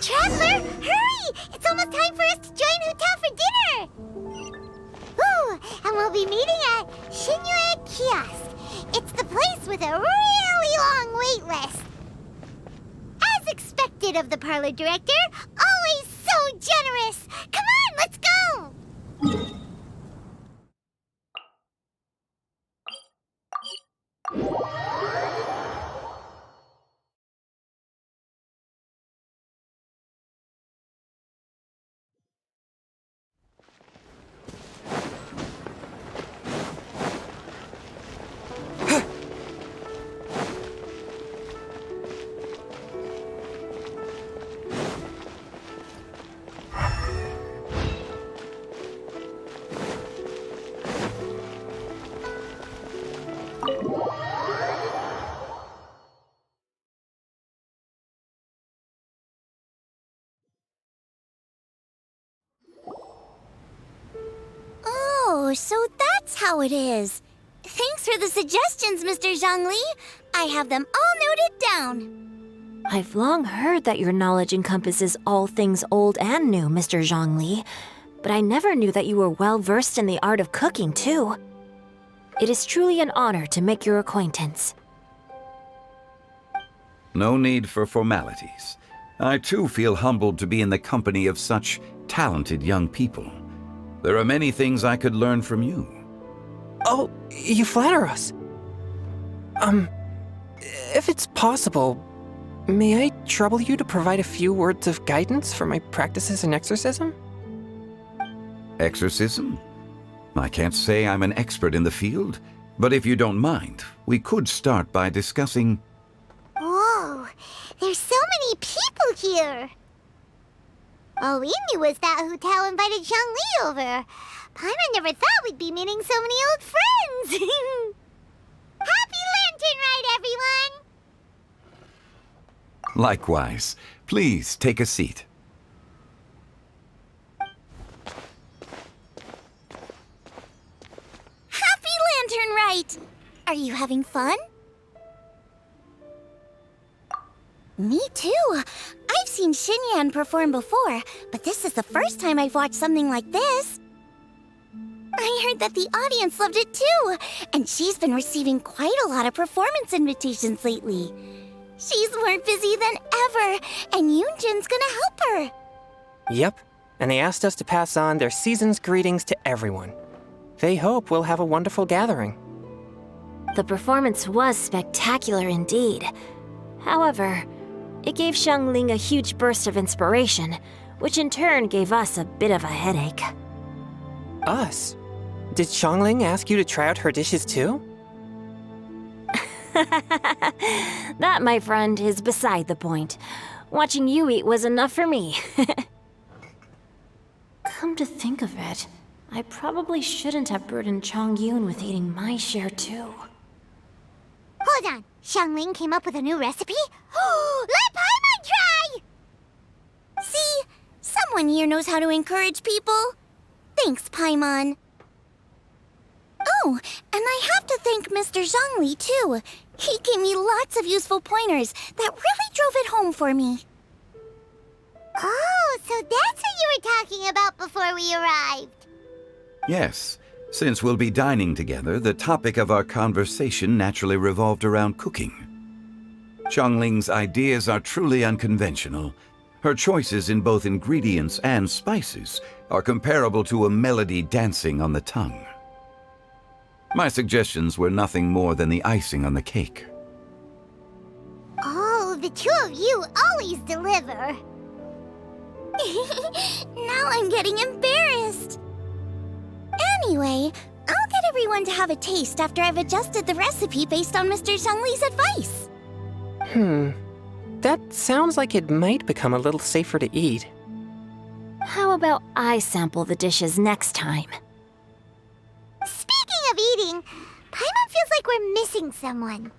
Traveler, hurry! It's almost time for us to join Hotel for dinner! Ooh, and we'll be meeting at Exquite Kiosk. It's the place with a really long wait list. As expected of the parlor director, always so generous! Come on, let's go! Oh, so that's how it is. Thanks for the suggestions, Mr. Zhongli. I have them all noted down. I've long heard that your knowledge encompasses all things old and new, Mr. Zhongli, but I never knew that you were well-versed in the art of cooking, too. It is truly an honor to make your acquaintance. No need for formalities. I too feel humbled to be in the company of such talented young people. There are many things I could learn from you. Oh, you flatter us. If it's possible, may I trouble you to provide a few words of guidance for my practices in exorcism? Exorcism? I can't say I'm an expert in the field, but if you don't mind, we could start by discussing... Whoa, there's so many people here. All we knew was that Hotel invited Zhongli over. Paimon never thought we'd be meeting so many old friends. Happy Lantern Ride, everyone! Likewise. Please take a seat. Happy Lantern Ride! Are you having fun? Me too. I've seen Xinyan perform before, but this is the first time I've watched something like this. I heard that the audience loved it too, and she's been receiving quite a lot of performance invitations lately. She's more busy than ever, and Yoonjin's gonna help her. Yep, and they asked us to pass on their season's greetings to everyone. They hope we'll have a wonderful gathering. The performance was spectacular indeed. However, it gave Xiangling a huge burst of inspiration, which in turn gave us a bit of a headache. Us? Did Xiangling ask you to try out her dishes too? That, my friend, is beside the point. Watching you eat was enough for me. Come to think of it, I probably shouldn't have burdened Chongyun with eating my share too. Hold on, Xiangling came up with a new recipe? Let Paimon try! See? Someone here knows how to encourage people. Thanks, Paimon. Oh, and I have to thank Mr. Zhongli, too. He gave me lots of useful pointers that really drove it home for me. Oh, so that's what you were talking about before we arrived. Yes. Since we'll be dining together, the topic of our conversation naturally revolved around cooking. Xiangling's ideas are truly unconventional. Her choices in both ingredients and spices are comparable to a melody dancing on the tongue. My suggestions were nothing more than the icing on the cake. Oh, the two of you always deliver. Now I'm getting embarrassed. Anyway, I'll get everyone to have a taste after I've adjusted the recipe based on Mr. Zhongli's advice. That sounds like it might become a little safer to eat. How about I sample the dishes next time? Speaking of eating, Paimon feels like we're missing someone.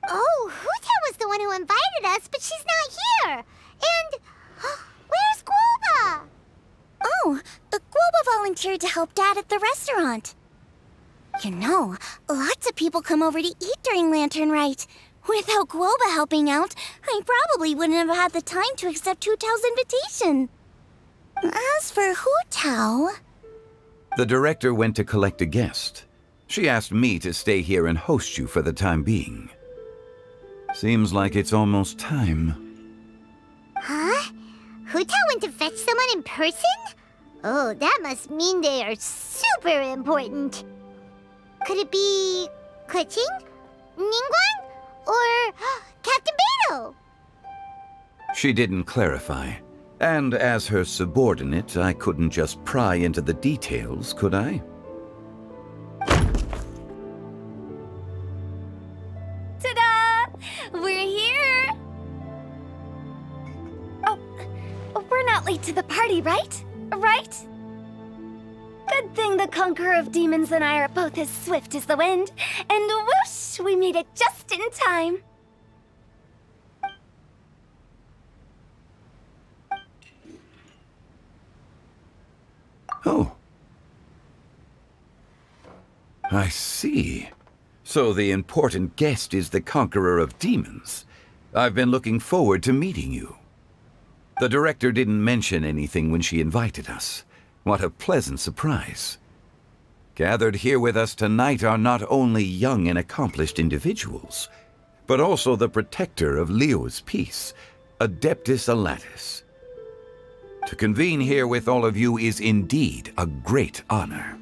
Oh, Huta was the one who invited us, but she's not here. And where's Guoba? Oh, Guoba volunteered to help Dad at the restaurant. You know, lots of people come over to eat during Lantern Rite. Without Guoba helping out, I probably wouldn't have had the time to accept Hu Tao's invitation. As for Hu Tao... The director went to collect a guest. She asked me to stay here and host you for the time being. Seems like it's almost time. Huh? Hu Tao went to fetch someone in person? Oh, that must mean they are super important. Could it be... Keqing? Ningguang? Or Captain Beidou? She didn't clarify. And as her subordinate, I couldn't just pry into the details, could I? Ta-da! We're here! Oh, we're not late to the party, right? Right? Good thing the Conqueror of Demons and I are both as swift as the wind, and whoosh, we made it just in time. Oh. I see. So the important guest is the Conqueror of Demons. I've been looking forward to meeting you. The director didn't mention anything when she invited us. What a pleasant surprise. Gathered here with us tonight are not only young and accomplished individuals, but also the protector of Leo's peace, Adeptus Alatus. To convene here with all of you is indeed a great honor.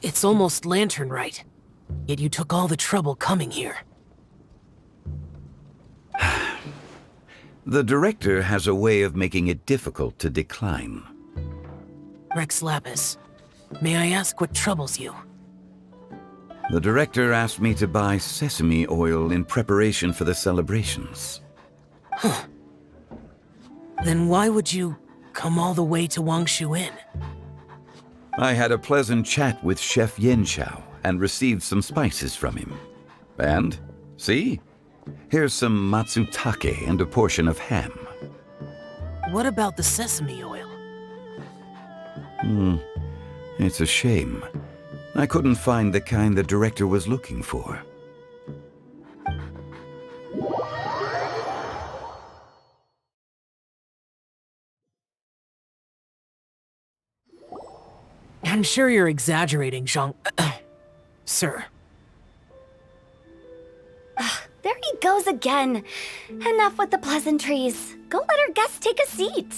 It's almost lantern right. Yet you took all the trouble coming here. The director has a way of making it difficult to decline. Rex Lapis, may I ask what troubles you? The director asked me to buy sesame oil in preparation for the celebrations. Then why would you come all the way to Wangshu Inn? I had a pleasant chat with Chef Yanxiao and received some spices from him. And, see? Here's some matsutake and a portion of ham. What about the sesame oil? It's a shame. I couldn't find the kind the director was looking for. I'm sure you're exaggerating, Zhang... Sir. There he goes again. Enough with the pleasantries. Go let our guests take a seat.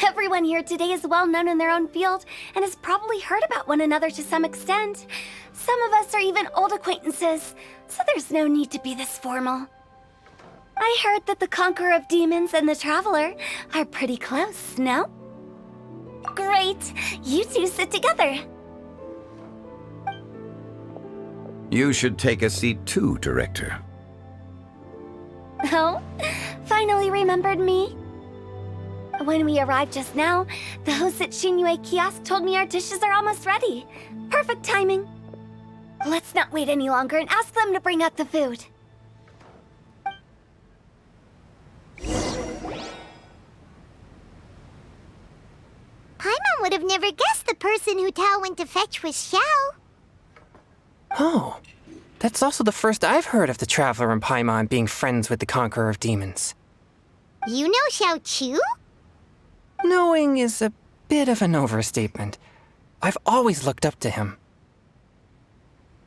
Everyone here today is well known in their own field and has probably heard about one another to some extent. Some of us are even old acquaintances, so there's no need to be this formal. I heard that the Conqueror of Demons and the Traveler are pretty close, no? Great! You two sit together. You should take a seat too, Director. Oh? Finally remembered me? When we arrived just now, the host at Xinyue Kiosk told me our dishes are almost ready. Perfect timing. Let's not wait any longer and ask them to bring out the food. Paimon would have never guessed the person Hu Tao went to fetch was Xiao. Oh, that's also the first I've heard of the Traveler and Paimon being friends with the Conqueror of Demons. You know Xiao Chu? Knowing is a bit of an overstatement. I've always looked up to him.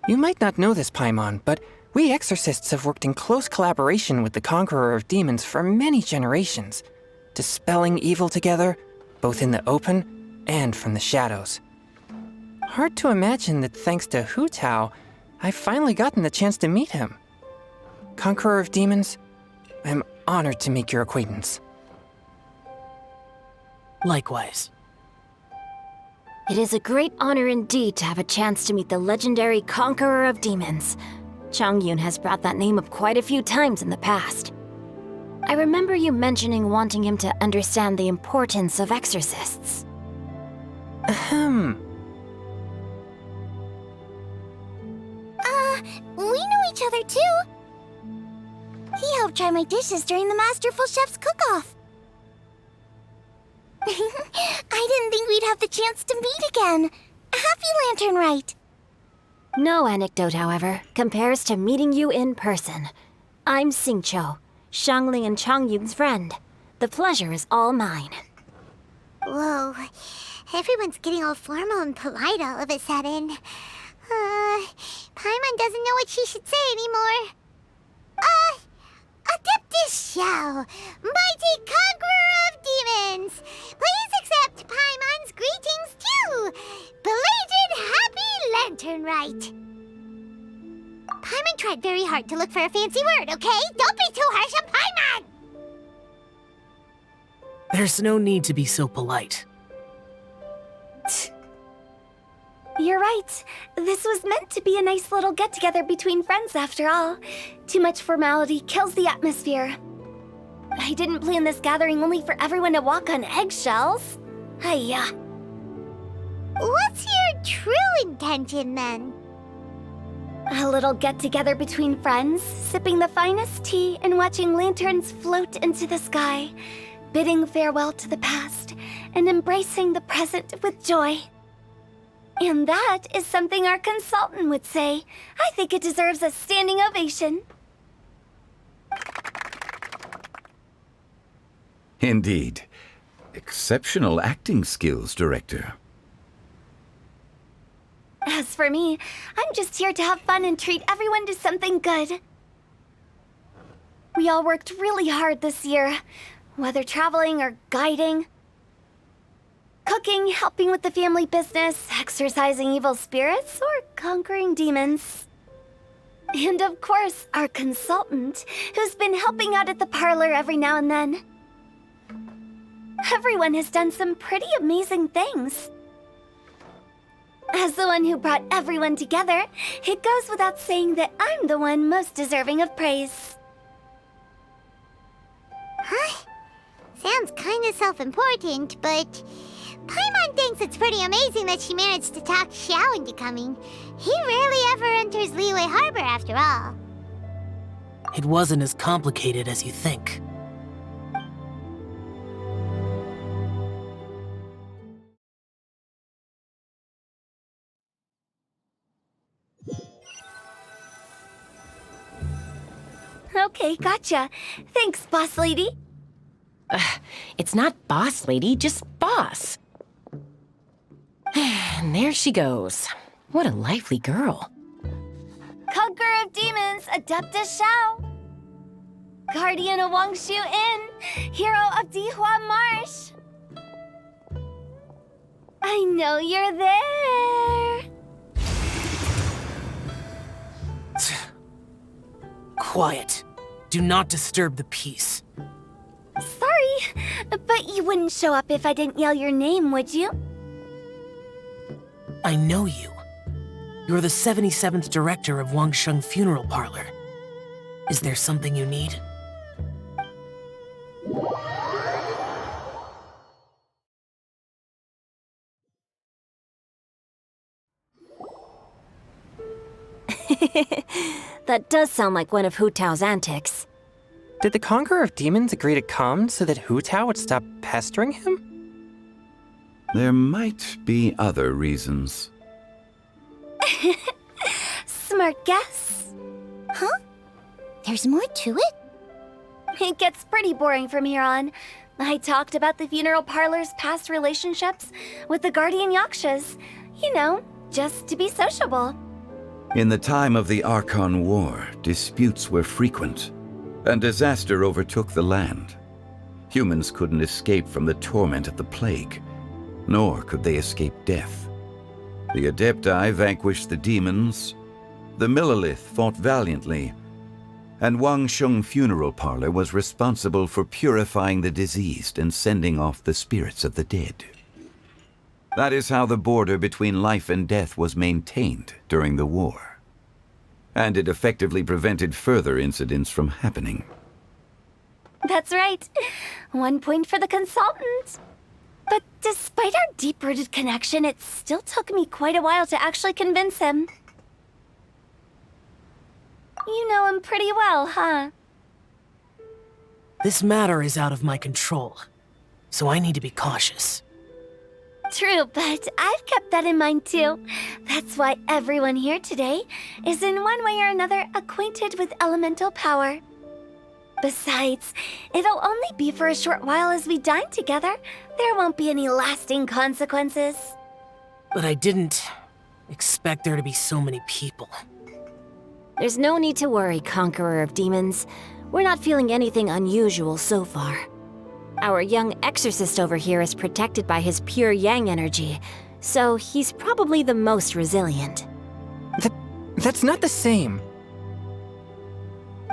You might not know this, Paimon, but we exorcists have worked in close collaboration with the Conqueror of Demons for many generations, dispelling evil together, both in the open and from the shadows. Hard to imagine that thanks to Hu Tao, I've finally gotten the chance to meet him. Conqueror of Demons, I'm honored to make your acquaintance. Likewise. It is a great honor indeed to have a chance to meet the legendary Conqueror of Demons. Changyun has brought that name up quite a few times in the past. I remember you mentioning wanting him to understand the importance of exorcists. won't try my dishes during the Masterful Chef's cook-off. I didn't think we'd have the chance to meet again. Happy Lantern Rite. No anecdote, however, compares to meeting you in person. I'm Xingqiu, Xiangling and Changyun's friend. The pleasure is all mine. Whoa, everyone's getting all formal and polite all of a sudden. Paimon doesn't know what she should say anymore. Adeptus Xiao, mighty conqueror of demons, please accept Paimon's greetings too. Belated Happy Lantern Rite. Paimon tried very hard to look for a fancy word, okay? Don't be too harsh on Paimon! There's no need to be so polite. You're right. This was meant to be a nice little get-together between friends after all. Too much formality kills the atmosphere. I didn't plan this gathering only for everyone to walk on eggshells. Hiya. What's your true intention then? A little get-together between friends, sipping the finest tea and watching lanterns float into the sky, bidding farewell to the past and embracing the present with joy. And that is something our consultant would say. I think it deserves a standing ovation. Indeed. Exceptional acting skills, Director. As for me, I'm just here to have fun and treat everyone to something good. We all worked really hard this year, whether traveling or guiding. Cooking, helping with the family business, exorcising evil spirits, or conquering demons. And of course, our consultant, who's been helping out at the parlor every now and then. Everyone has done some pretty amazing things. As the one who brought everyone together, it goes without saying that I'm the one most deserving of praise. Huh? Sounds kinda self-important, but Paimon thinks it's pretty amazing that she managed to talk Xiao into coming. He rarely ever enters Liyue Harbor after all. It wasn't as complicated as you think. Okay, gotcha. Thanks, boss lady. It's not boss lady, just boss. And there she goes. What a lively girl. Conqueror of demons, Adeptus Xiao. Guardian of Wangshu Inn, hero of Dihua Marsh. I know you're there. Quiet. Do not disturb the peace. Sorry, but you wouldn't show up if I didn't yell your name, would you? I know you. You're the 77th director of Wangsheng Funeral Parlor. Is there something you need? That does sound like one of Hu Tao's antics. Did the Conqueror of Demons agree to come so that Hu Tao would stop pestering him? There might be other reasons. Smart guess. Huh? There's more to it? It gets pretty boring from here on. I talked about the funeral parlor's past relationships with the guardian yakshas. You know, just to be sociable. In the time of the Archon War, disputes were frequent, and disaster overtook the land. Humans couldn't escape from the torment of the plague, nor could they escape death. The Adepti vanquished the demons, the Millelith fought valiantly, and Wangsheng Funeral Parlor was responsible for purifying the diseased and sending off the spirits of the dead. That is how the border between life and death was maintained during the war. And it effectively prevented further incidents from happening. That's right. 1 point for the consultant. But despite our deep-rooted connection, it still took me quite a while to actually convince him. You know him pretty well, huh? This matter is out of my control, so I need to be cautious. True, but I've kept that in mind too. That's why everyone here today is in one way or another acquainted with elemental power. Besides, it'll only be for a short while as we dine together. There won't be any lasting consequences. But I didn't expect there to be so many people. There's no need to worry, Conqueror of Demons. We're not feeling anything unusual so far. Our young exorcist over here is protected by his pure yang energy, so he's probably the most resilient. That's not the same.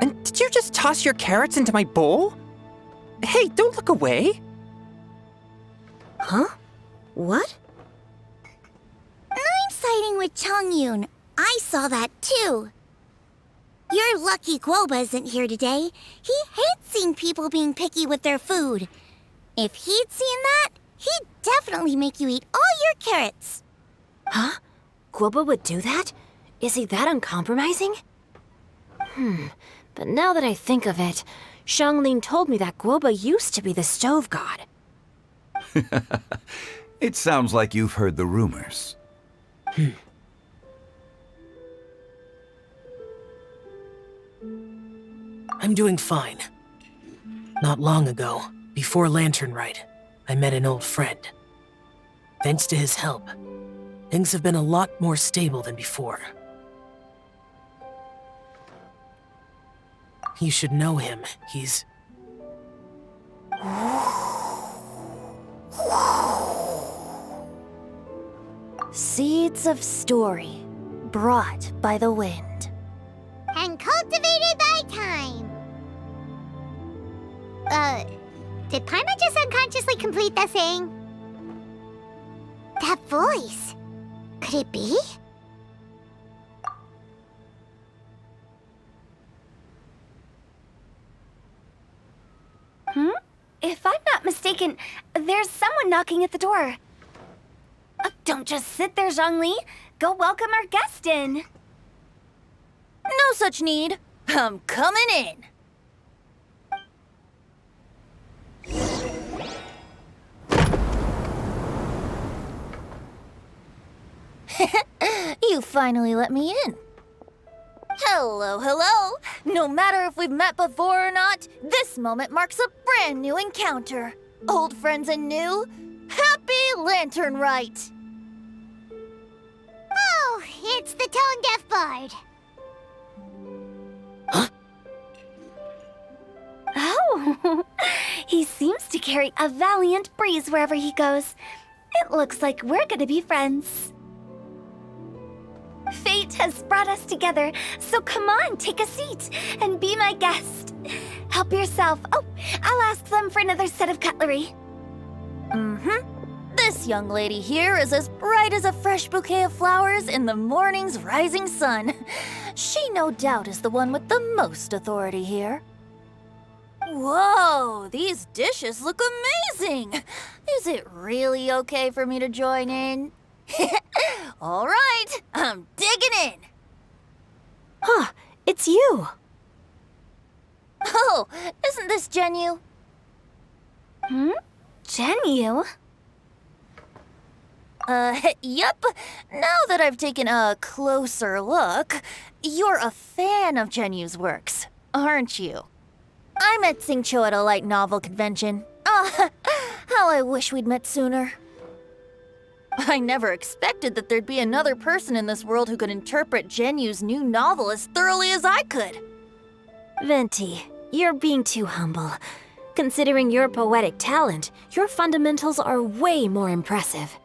And did you just toss your carrots into my bowl? Hey, don't look away. Huh? What? I'm siding with Chongyun. I saw that too. You're lucky Guoba isn't here today. He hates seeing people being picky with their food. If he'd seen that, he'd definitely make you eat all your carrots. Huh? Guoba would do that? Is he that uncompromising? But now that I think of it, Xiangling told me that Guoba used to be the stove god. It sounds like you've heard the rumors. I'm doing fine. Not long ago, before Lantern Rite, I met an old friend. Thanks to his help, things have been a lot more stable than before. You should know him. He's... Seeds of story, brought by the wind. And cultivated by time. Did Paimon just unconsciously complete that saying? That voice. Could it be? If I'm not mistaken, there's someone knocking at the door. Don't just sit there, Zhongli. Go welcome our guest in. No such need. I'm coming in. You finally let me in. Hello, hello. No matter if we've met before or not, this moment marks a brand new encounter. Old friends and new. Happy Lantern Rite. Oh, it's the tone-deaf bard. Oh, he seems to carry a valiant breeze wherever he goes. It looks like we're gonna be friends. Fate has brought us together, so come on, take a seat and be my guest. Help yourself. Oh, I'll ask them for another set of cutlery. This young lady here is as bright as a fresh bouquet of flowers in the morning's rising sun. She no doubt is the one with the most authority here. Whoa, these dishes look amazing! Is it really okay for me to join in? All right, I'm digging in. Huh, it's you. Oh, isn't this Genyu? Genyu? Yep. Now that I've taken a closer look, you're a fan of Genyu's works, aren't you? I met Xingqiu at a light novel convention. How I wish we'd met sooner. I never expected that there'd be another person in this world who could interpret Genyu's new novel as thoroughly as I could. Venti, you're being too humble. Considering your poetic talent, your fundamentals are way more impressive.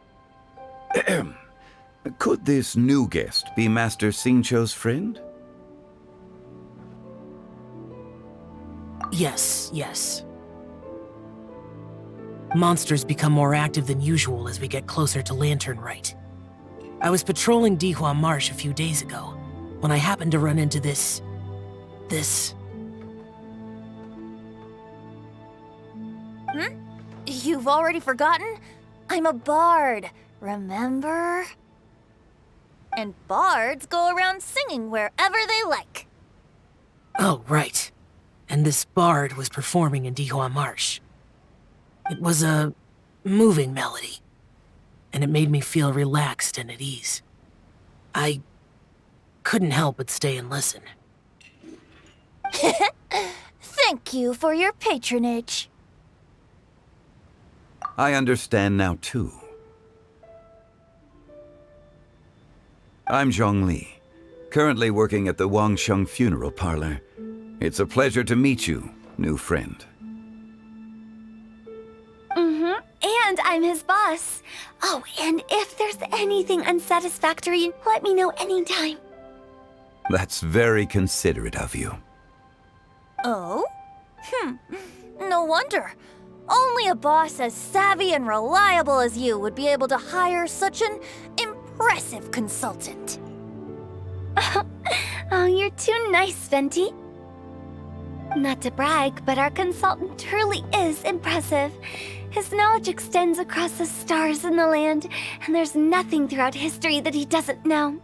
Could this new guest be Master Xingqiu's friend? Yes. Monsters become more active than usual as we get closer to Lantern Rite. I was patrolling Dihua Marsh a few days ago, when I happened to run into this... You've already forgotten? I'm a bard, remember? And bards go around singing wherever they like. Oh, right. And this bard was performing in Dihua Marsh. It was a moving melody, and it made me feel relaxed and at ease. I couldn't help but stay and listen. Thank you for your patronage. I understand now, too. I'm Zhongli, currently working at the Wangsheng Funeral Parlor. It's a pleasure to meet you, new friend. And I'm his boss. Oh, and if there's anything unsatisfactory, let me know anytime. That's very considerate of you. Oh? No wonder. Only a boss as savvy and reliable as you would be able to hire such an impressive consultant. Oh, you're too nice, Venti. Not to brag, but our consultant truly is impressive. His knowledge extends across the stars and the land, and there's nothing throughout history that he doesn't know.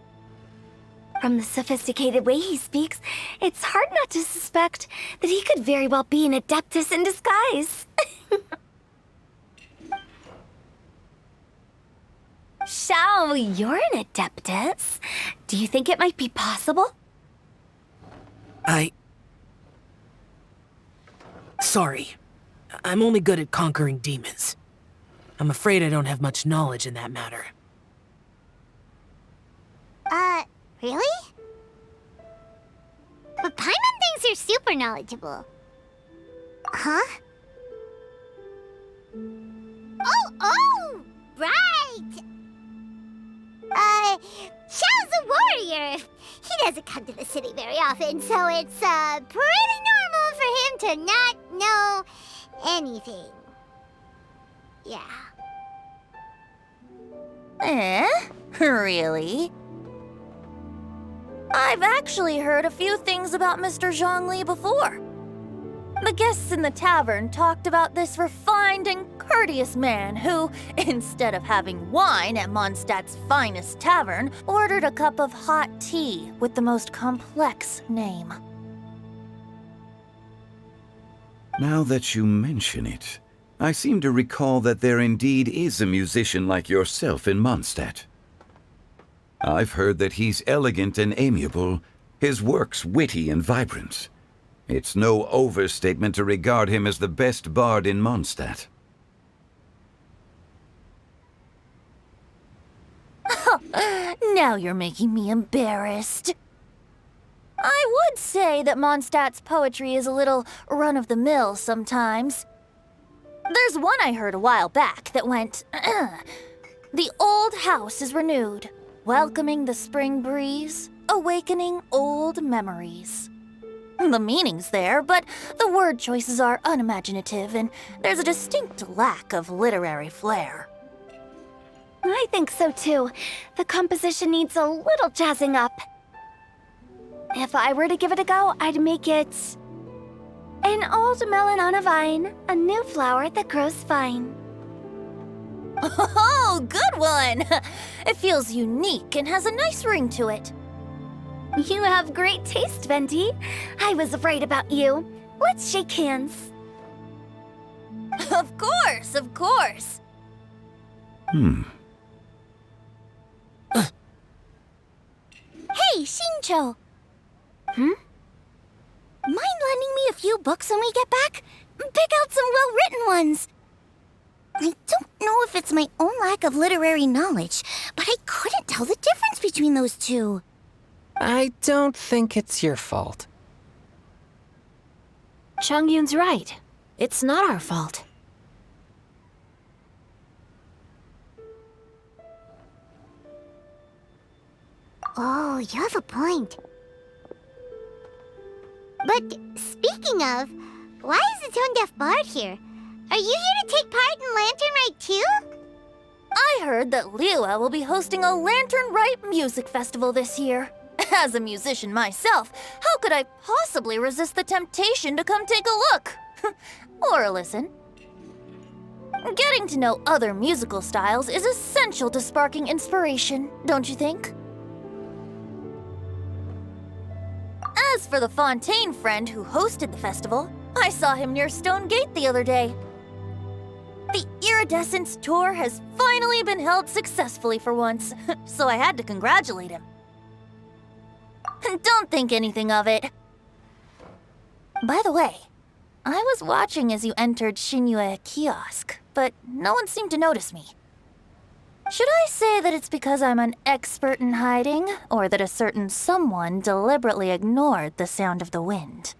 From the sophisticated way he speaks, it's hard not to suspect that he could very well be an adeptus in disguise. Shao, you're an adeptus. Do you think it might be possible? Sorry. I'm only good at conquering demons. I'm afraid I don't have much knowledge in that matter. Really? But Paimon thinks you're super knowledgeable. Huh? Oh, right! Xiao's a warrior. He doesn't come to the city very often, so it's, pretty normal for him to not know anything. Yeah. Really? I've actually heard a few things about Mr. Zhongli before. The guests in the tavern talked about this refined and courteous man who, instead of having wine at Mondstadt's finest tavern, ordered a cup of hot tea with the most complex name. Now that you mention it, I seem to recall that there indeed is a musician like yourself in Mondstadt. I've heard that he's elegant and amiable, his works witty and vibrant. It's no overstatement to regard him as the best bard in Mondstadt. Now you're making me embarrassed. I would say that Mondstadt's poetry is a little run-of-the-mill sometimes. There's one I heard a while back that went, "The old house is renewed, welcoming the spring breeze, awakening old memories." The meaning's there, but the word choices are unimaginative, and there's a distinct lack of literary flair. I think so too. The composition needs a little jazzing up. If I were to give it a go, I'd make it an old melon on a vine, a new flower that grows fine. Oh, good one! It feels unique and has a nice ring to it. You have great taste, Venti. I was right about you. Let's shake hands. Of course, of course. Hey, Shincho! Mind lending me a few books when we get back? Pick out some well-written ones. I don't know if it's my own lack of literary knowledge, but I couldn't tell the difference between those two. I don't think it's your fault. Chongyun's right. It's not our fault. Oh, you have a point. But speaking of, why is the tone-deaf bard here? Are you here to take part in Lantern Rite too? I heard that Liyue will be hosting a Lantern Rite music festival this year. As a musician myself, how could I possibly resist the temptation to come take a look? Or listen. Getting to know other musical styles is essential to sparking inspiration, don't you think? As for the Fontaine friend who hosted the festival, I saw him near Stone Gate the other day. The Iridescence tour has finally been held successfully for once, so I had to congratulate him. Don't think anything of it. By the way, I was watching as you entered Shinyue Kiosk, but no one seemed to notice me. Should I say that it's because I'm an expert in hiding, or that a certain someone deliberately ignored the sound of the wind?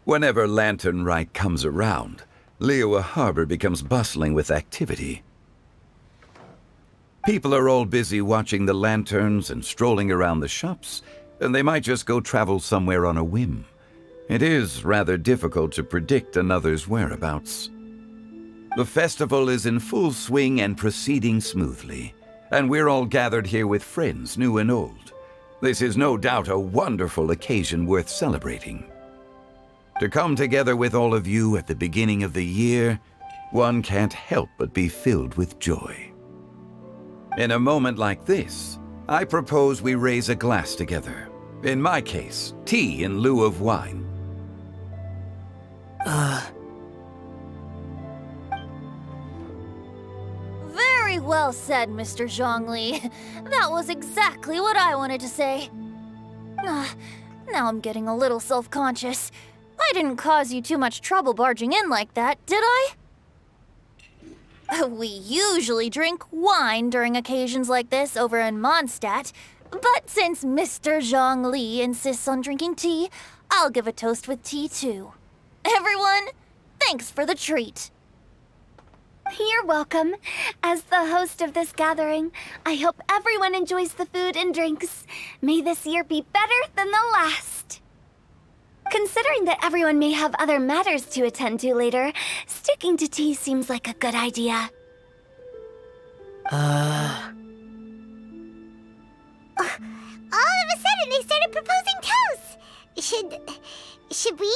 Whenever Lantern Rite comes around, Liyue Harbor becomes bustling with activity. People are all busy watching the lanterns and strolling around the shops, and they might just go travel somewhere on a whim. It is rather difficult to predict another's whereabouts. The festival is in full swing and proceeding smoothly, and we're all gathered here with friends, new and old. This is no doubt a wonderful occasion worth celebrating. To come together with all of you at the beginning of the year, one can't help but be filled with joy. In a moment like this, I propose we raise a glass together. In my case, tea in lieu of wine. Very well said, Mr. Zhongli. That was exactly what I wanted to say. Now I'm getting a little self-conscious. I didn't cause you too much trouble barging in like that, did I? We usually drink wine during occasions like this over in Mondstadt, but since Mr. Zhongli insists on drinking tea, I'll give a toast with tea too. Everyone, thanks for the treat. You're welcome. As the host of this gathering, I hope everyone enjoys the food and drinks. May this year be better than the last. Considering that everyone may have other matters to attend to later, sticking to tea seems like a good idea. All of a sudden, they started proposing toasts. Should we?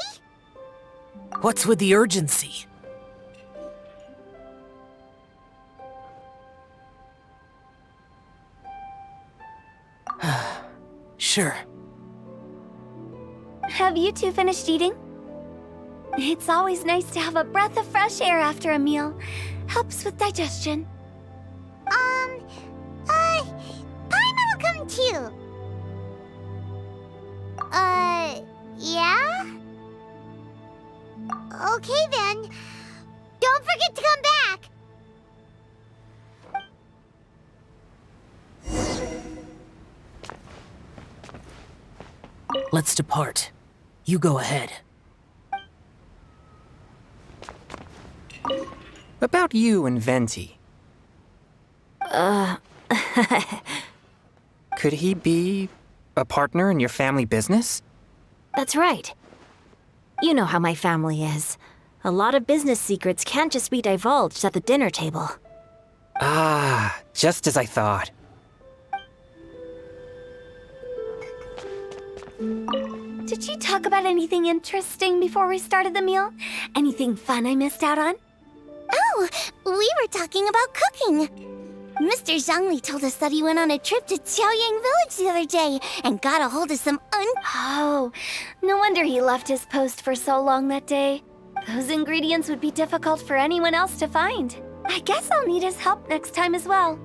What's with the urgency? Sure. Have you two finished eating? It's always nice to have a breath of fresh air after a meal. Helps with digestion. Paimon will come too. Yeah? Okay then. Don't forget to come back. Let's depart. You go ahead. About you and Venti. Could he be a partner in your family business? That's right. You know how my family is. A lot of business secrets can't just be divulged at the dinner table. Ah, just as I thought. Did you talk about anything interesting before we started the meal? Anything fun I missed out on? Oh, we were talking about cooking. Mr. Zhongli told us that he went on a trip to Qiaoyang Village the other day and got a hold of some Oh, no wonder he left his post for so long that day. Those ingredients would be difficult for anyone else to find. I guess I'll need his help next time as well.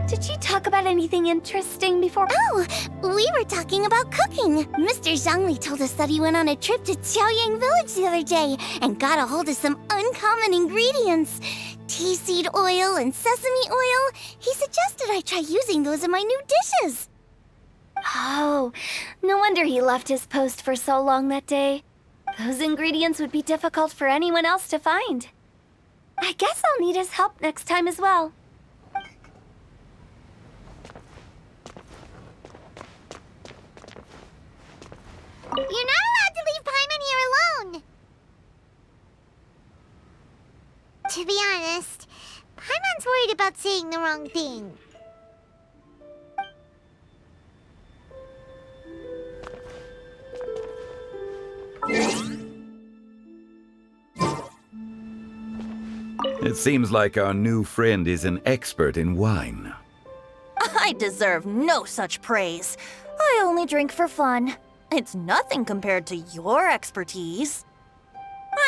Did you talk about anything interesting before? Oh, we were talking about cooking. Mr. Zhongli told us that he went on a trip to Qiaoyang Village the other day and got a hold of some uncommon ingredients. Tea seed oil and sesame oil. He suggested I try using those in my new dishes. Oh, no wonder he left his post for so long that day. Those ingredients would be difficult for anyone else to find. I guess I'll need his help next time as well. You're not allowed to leave Paimon here alone! To be honest, Paimon's worried about saying the wrong thing. It seems like our new friend is an expert in wine. I deserve no such praise. I only drink for fun. It's nothing compared to your expertise.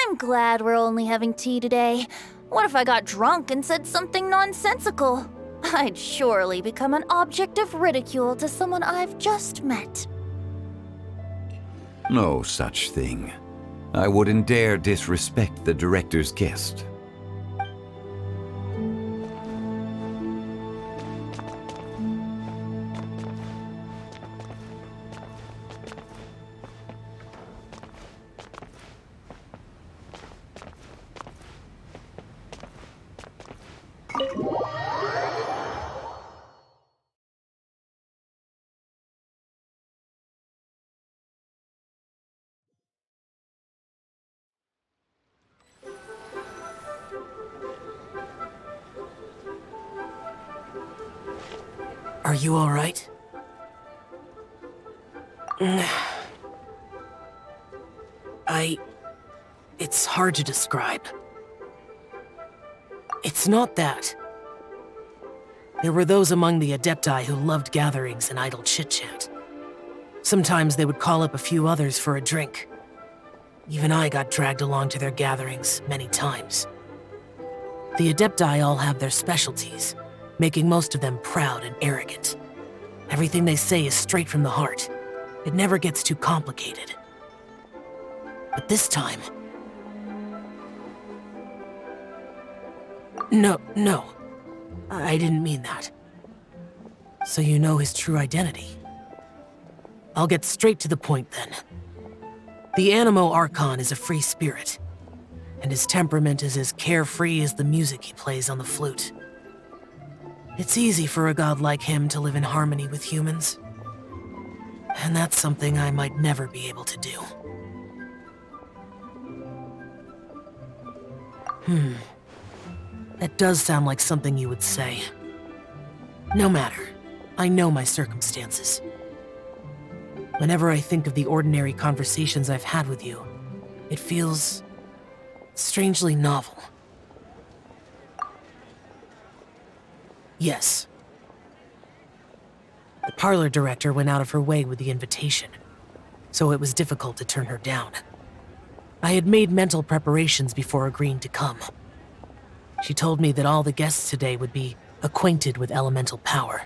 I'm glad we're only having tea today. What if I got drunk and said something nonsensical? I'd surely become an object of ridicule to someone I've just met. No such thing. I wouldn't dare disrespect the director's guest. Are you all right? It's hard to describe. It's not that. There were those among the Adepti who loved gatherings and idle chit-chat. Sometimes they would call up a few others for a drink. Even I got dragged along to their gatherings many times. The Adepti all have their specialties, making most of them proud and arrogant. Everything they say is straight from the heart. It never gets too complicated. But this time... No. I didn't mean that. So you know his true identity. I'll get straight to the point then. The Animo Archon is a free spirit, and his temperament is as carefree as the music he plays on the flute. It's easy for a god like him to live in harmony with humans. And that's something I might never be able to do. That does sound like something you would say. No matter. I know my circumstances. Whenever I think of the ordinary conversations I've had with you, it feels strangely novel. Yes. The parlor director went out of her way with the invitation, so it was difficult to turn her down. I had made mental preparations before agreeing to come. She told me that all the guests today would be acquainted with elemental power,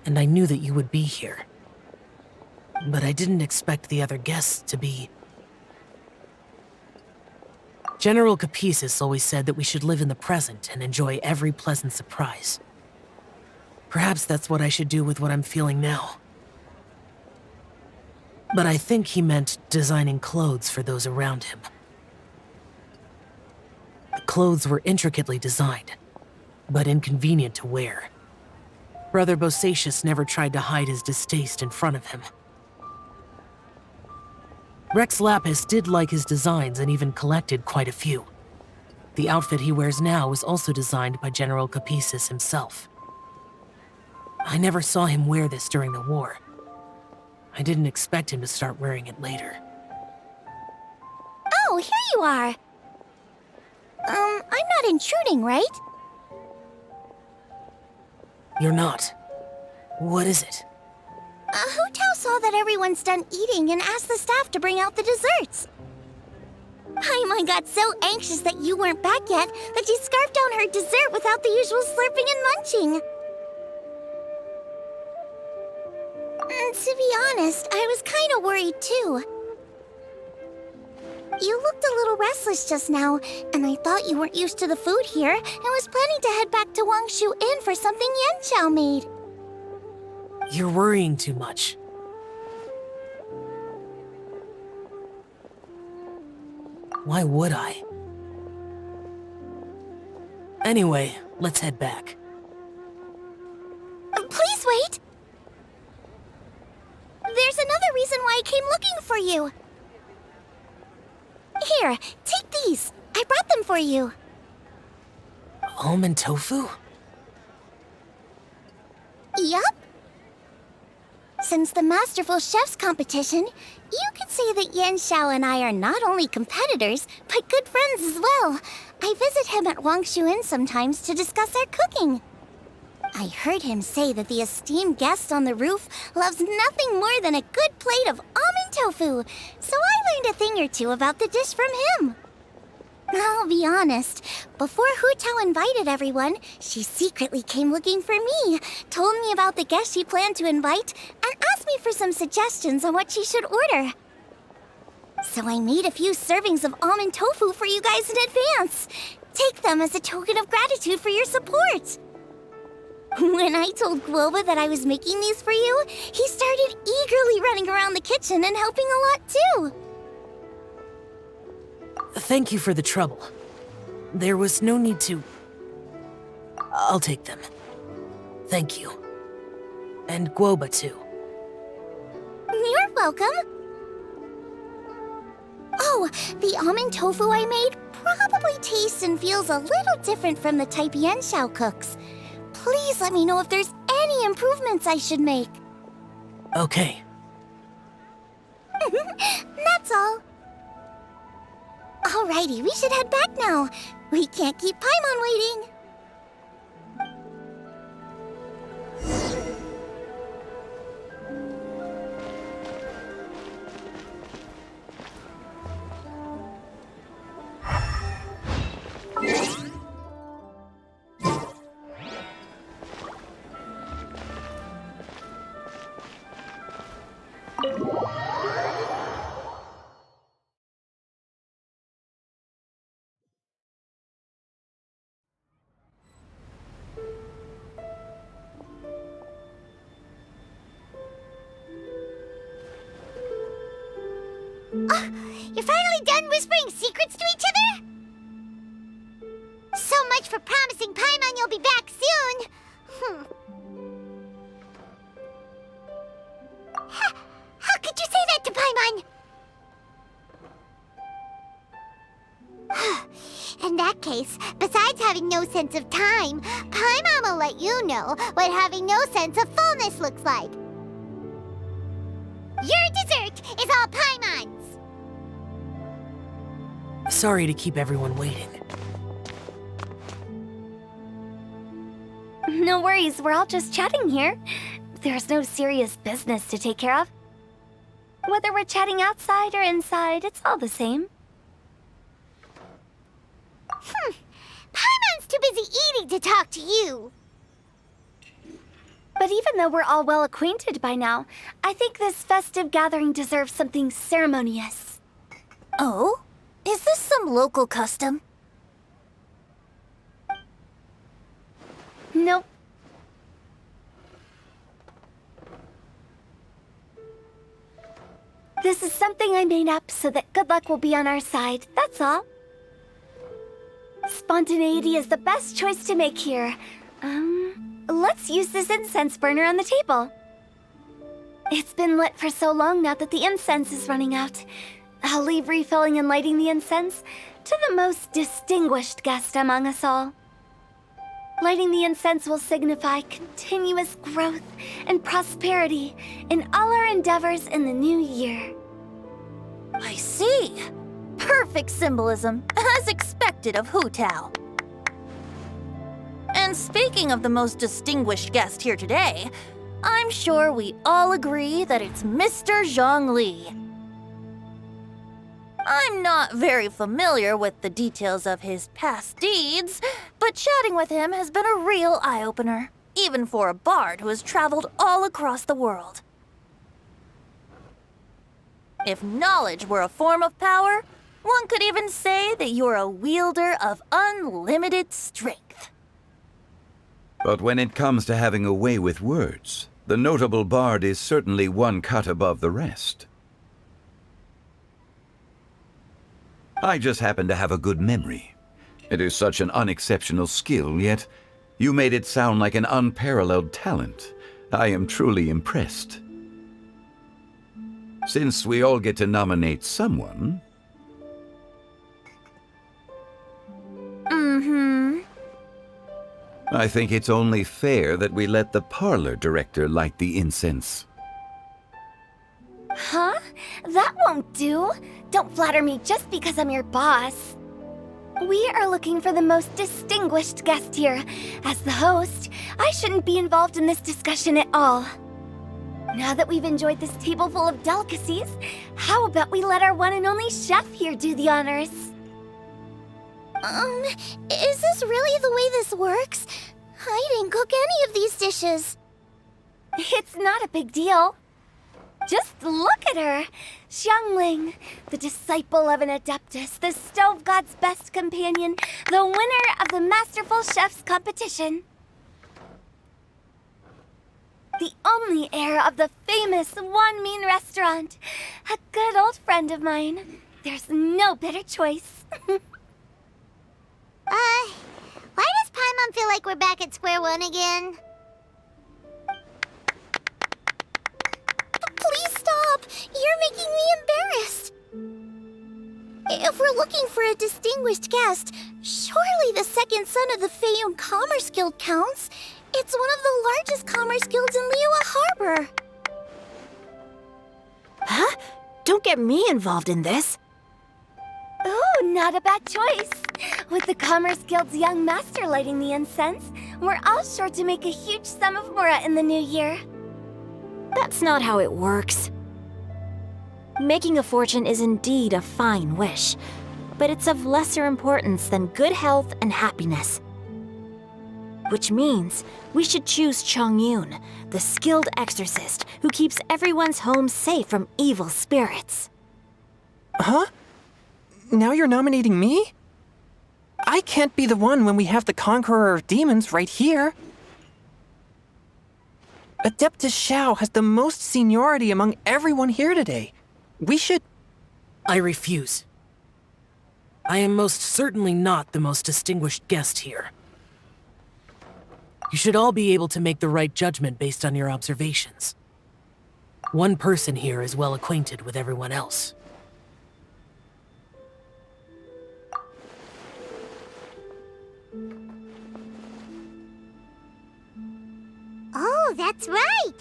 and I knew that you would be here. But I didn't expect the other guests to be... General Capisis always said that we should live in the present and enjoy every pleasant surprise. Perhaps that's what I should do with what I'm feeling now. But I think he meant designing clothes for those around him. The clothes were intricately designed, but inconvenient to wear. Brother Bosacius never tried to hide his distaste in front of him. Rex Lapis did like his designs and even collected quite a few. The outfit he wears now was also designed by General Capisis himself. I never saw him wear this during the war. I didn't expect him to start wearing it later. Oh, here you are. I'm not intruding, right? You're not. What is it? Hu Tao saw that everyone's done eating and asked the staff to bring out the desserts. Paimon got so anxious that you weren't back yet that she scarfed down her dessert without the usual slurping and munching. To be honest, I was kind of worried too. You looked a little restless just now, and I thought you weren't used to the food here and was planning to head back to Wangshu Inn for something Yanqiao made. You're worrying too much. Why would I? Anyway, let's head back. Please wait! There's another reason why I came looking for you. Here, take these. I brought them for you. Almond tofu? Yup. Since the Masterful Chef's competition, you could say that Yanqiao and I are not only competitors, but good friends as well. I visit him at Wangshu Inn sometimes to discuss our cooking. I heard him say that the esteemed guest on the roof loves nothing more than a good plate of almond tofu, so I learned a thing or two about the dish from him. I'll be honest, before Hu Tao invited everyone, she secretly came looking for me, told me about the guest she planned to invite, and asked me for some suggestions on what she should order. So I made a few servings of almond tofu for you guys in advance. Take them as a token of gratitude for your support. When I told Guoba that I was making these for you, he started eagerly running around the kitchen and helping a lot too. Thank you for the trouble. There was no need to... I'll take them. Thank you. And Guoba too. You're welcome. Oh, the almond tofu I made probably tastes and feels a little different from the type Yanxiao cooks. Please let me know if there's any improvements I should make. Okay. That's all. Alrighty, we should head back now. We can't keep Paimon waiting. You're finally done whispering secrets to each other? So much for promising Paimon you'll be back soon. How could you say that to Paimon? In that case, besides having no sense of time, Paimon will let you know what having no sense of fullness looks like. Your dessert is all Paimon's! Sorry to keep everyone waiting. No worries, we're all just chatting here. There's no serious business to take care of. Whether we're chatting outside or inside, it's all the same. Paimon's too busy eating to talk to you. But even though we're all well acquainted by now, I think this festive gathering deserves something ceremonious. Oh? Is this some local custom? Nope. This is something I made up so that good luck will be on our side, that's all. Spontaneity is the best choice to make here. Let's use this incense burner on the table. It's been lit for so long now that the incense is running out. I'll leave refilling and lighting the incense to the most distinguished guest among us all. Lighting the incense will signify continuous growth and prosperity in all our endeavors in the new year. I see. Perfect symbolism, as expected of Hu Tao. And speaking of the most distinguished guest here today, I'm sure we all agree that it's Mr. Zhongli. I'm not very familiar with the details of his past deeds, but chatting with him has been a real eye-opener, even for a bard who has traveled all across the world. If knowledge were a form of power, one could even say that you're a wielder of unlimited strength. But when it comes to having a way with words, the notable bard is certainly one cut above the rest. I just happen to have a good memory. It is such an unexceptional skill, yet you made it sound like an unparalleled talent. I am truly impressed. Since we all get to nominate someone... I think it's only fair that we let the parlor director light the incense. Huh? That won't do. Don't flatter me just because I'm your boss. We are looking for the most distinguished guest here. As the host, I shouldn't be involved in this discussion at all. Now that we've enjoyed this table full of delicacies, how about we let our one and only chef here do the honors? Is this really the way this works? I didn't cook any of these dishes. It's not a big deal. Just look at her! Xiangling, the disciple of an adeptus, the stove god's best companion, the winner of the Masterful Chef's competition. The only heir of the famous Wan Min restaurant. A good old friend of mine. There's no better choice. Why does Paimon feel like we're back at square one again? Please stop! You're making me embarrassed! If we're looking for a distinguished guest, surely the second son of the Feiyun Commerce Guild counts. It's one of the largest commerce guilds in Liyue Harbor. Huh? Don't get me involved in this. Ooh, not a bad choice. With the Commerce Guild's young master lighting the incense, we're all sure to make a huge sum of mora in the new year. That's not how it works. Making a fortune is indeed a fine wish, but it's of lesser importance than good health and happiness. Which means we should choose Chongyun, the skilled exorcist who keeps everyone's home safe from evil spirits. Huh? Now you're nominating me? I can't be the one when we have the Conqueror of Demons right here. Adeptus Xiao has the most seniority among everyone here today. We should... I refuse. I am most certainly not the most distinguished guest here. You should all be able to make the right judgment based on your observations. One person here is well acquainted with everyone else. Oh, that's right!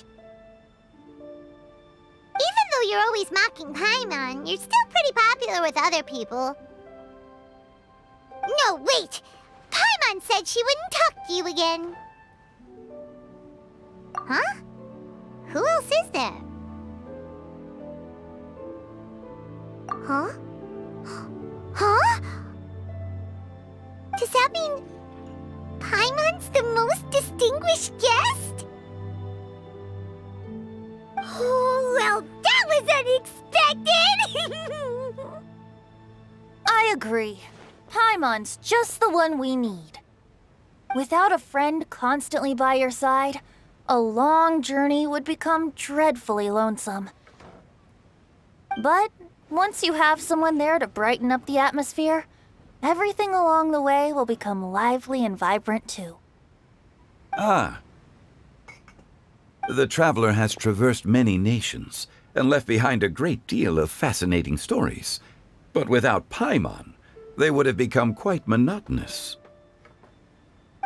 Even though you're always mocking Paimon, you're still pretty popular with other people. No, wait! Paimon said she wouldn't talk to you again. Huh? Who else is there? Huh? Huh? Does that mean Paimon's the most distinguished guest? Oh, well, that was unexpected! I agree. Paimon's just the one we need. Without a friend constantly by your side, a long journey would become dreadfully lonesome. But once you have someone there to brighten up the atmosphere, everything along the way will become lively and vibrant too. Ah. The traveler has traversed many nations and left behind a great deal of fascinating stories. But without Paimon, they would have become quite monotonous.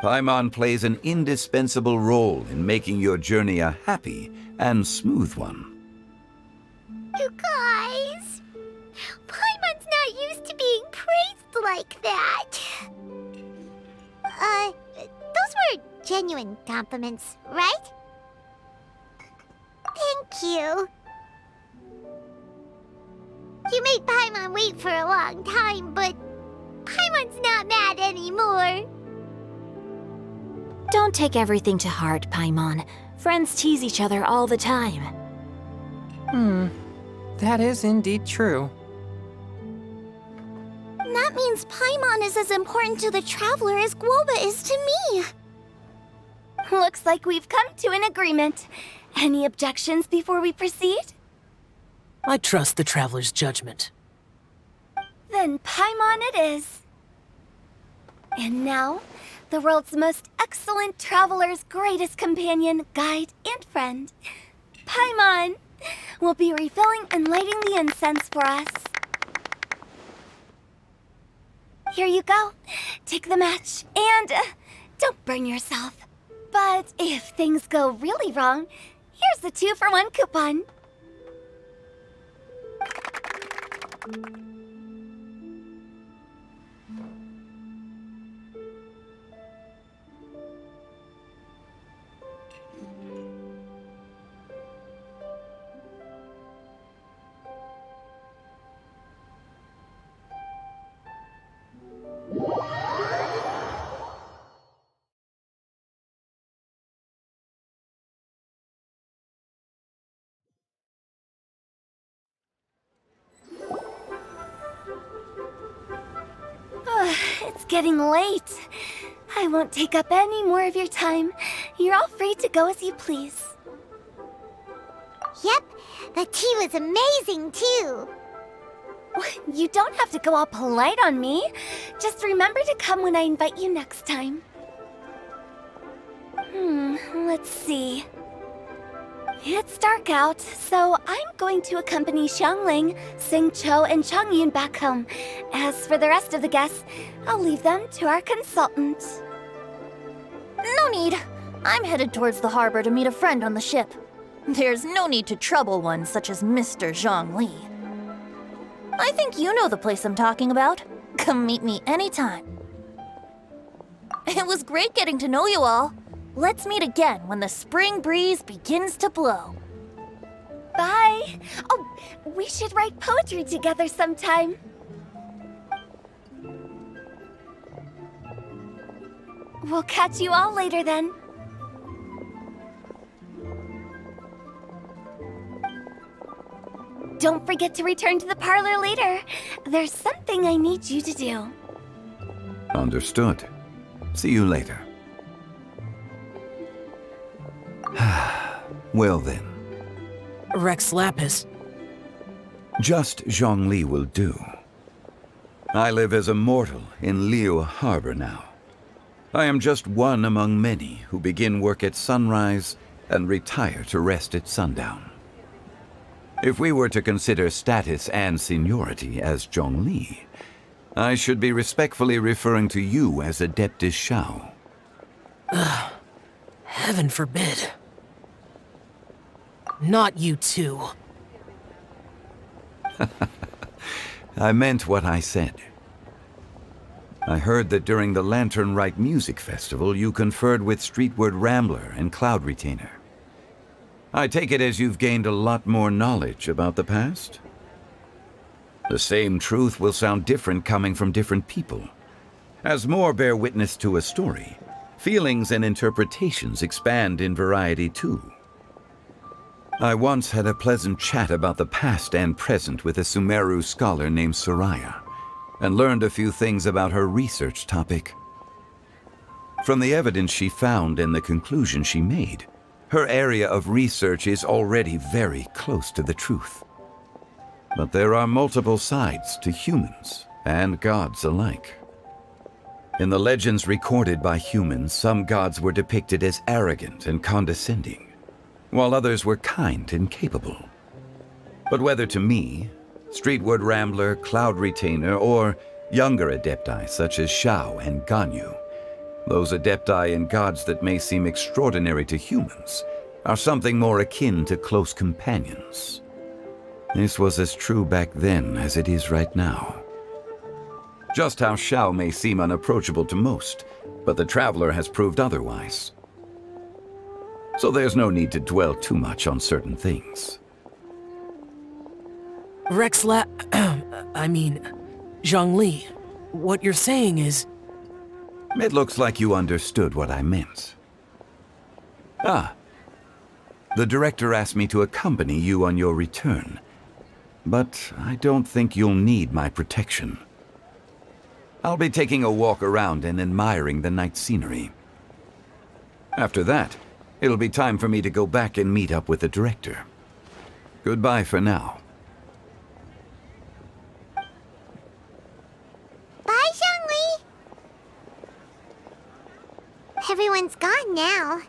Paimon plays an indispensable role in making your journey a happy and smooth one. You guys, Paimon's not used to being praised like that. Those were genuine compliments, right? Thank you. You made Paimon wait for a long time, but Paimon's not mad anymore. Don't take everything to heart, Paimon. Friends tease each other all the time. That is indeed true. That means Paimon is as important to the traveler as Guoba is to me. Looks like we've come to an agreement. Any objections before we proceed? I trust the traveler's judgment. Then Paimon it is. And now, the world's most excellent traveler's greatest companion, guide, and friend, Paimon, will be refilling and lighting the incense for us. Here you go. Take the match, and don't burn yourself. But if things go really wrong, here's the 2-for-1 coupon. It's getting late. I won't take up any more of your time. You're all free to go as you please. Yep, the tea was amazing too. You don't have to go all polite on me. Just remember to come when I invite you next time. Let's see. It's dark out, so I'm going to accompany Xiangling, Xingqiu, and Changyun back home. As for the rest of the guests, I'll leave them to our consultant. No need. I'm headed towards the harbor to meet a friend on the ship. There's no need to trouble one such as Mr. Zhongli. I think you know the place I'm talking about. Come meet me anytime. It was great getting to know you all. Let's meet again when the spring breeze begins to blow. Bye. Oh, we should write poetry together sometime. We'll catch you all later then. Don't forget to return to the parlor later. There's something I need you to do. Understood. See you later. Well then. Rex Lapis. Just Zhongli will do. I live as a mortal in Liu Harbor now. I am just one among many who begin work at sunrise and retire to rest at sundown. If we were to consider status and seniority as Zhongli, I should be respectfully referring to you as Adeptus Shao. Heaven forbid. Not you too. I meant what I said. I heard that during the Lantern Rite Music Festival, you conferred with Streetward Rambler and Cloud Retainer. I take it as you've gained a lot more knowledge about the past? The same truth will sound different coming from different people. As more bear witness to a story, feelings and interpretations expand in variety too. I once had a pleasant chat about the past and present with a Sumeru scholar named Soraya, and learned a few things about her research topic. From the evidence she found and the conclusion she made, her area of research is already very close to the truth. But there are multiple sides to humans and gods alike. In the legends recorded by humans, some gods were depicted as arrogant and condescending, while others were kind and capable. But whether to me, Streetward Rambler, Cloud Retainer, or younger adepti such as Shao and Ganyu, those adepti and gods that may seem extraordinary to humans are something more akin to close companions. This was as true back then as it is right now. Just how Shao may seem unapproachable to most, but the Traveler has proved otherwise. So there's no need to dwell too much on certain things. Zhongli, what you're saying is... It looks like you understood what I meant. The director asked me to accompany you on your return, but I don't think you'll need my protection. I'll be taking a walk around and admiring the night scenery. After that, it'll be time for me to go back and meet up with the director. Goodbye for now. Bye, Zhongli! Everyone's gone now.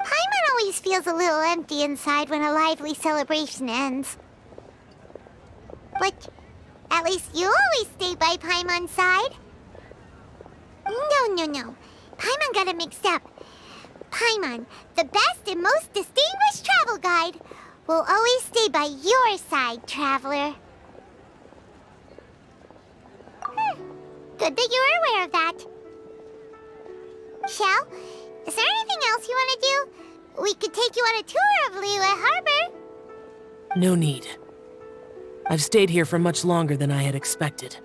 Paimon always feels a little empty inside when a lively celebration ends. But at least you always stay by Paimon's side. No. Paimon got it mixed up. Paimon, the best and most distinguished travel guide, will always stay by your side, Traveler. Good that you're aware of that. Shell, is there anything else you want to do? We could take you on a tour of Liyue Harbor. No need. I've stayed here for much longer than I had expected.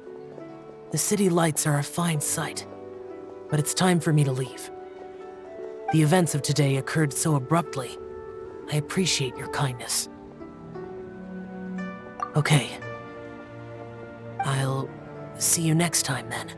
The city lights are a fine sight, but it's time for me to leave. The events of today occurred so abruptly. I appreciate your kindness. Okay. I'll see you next time then.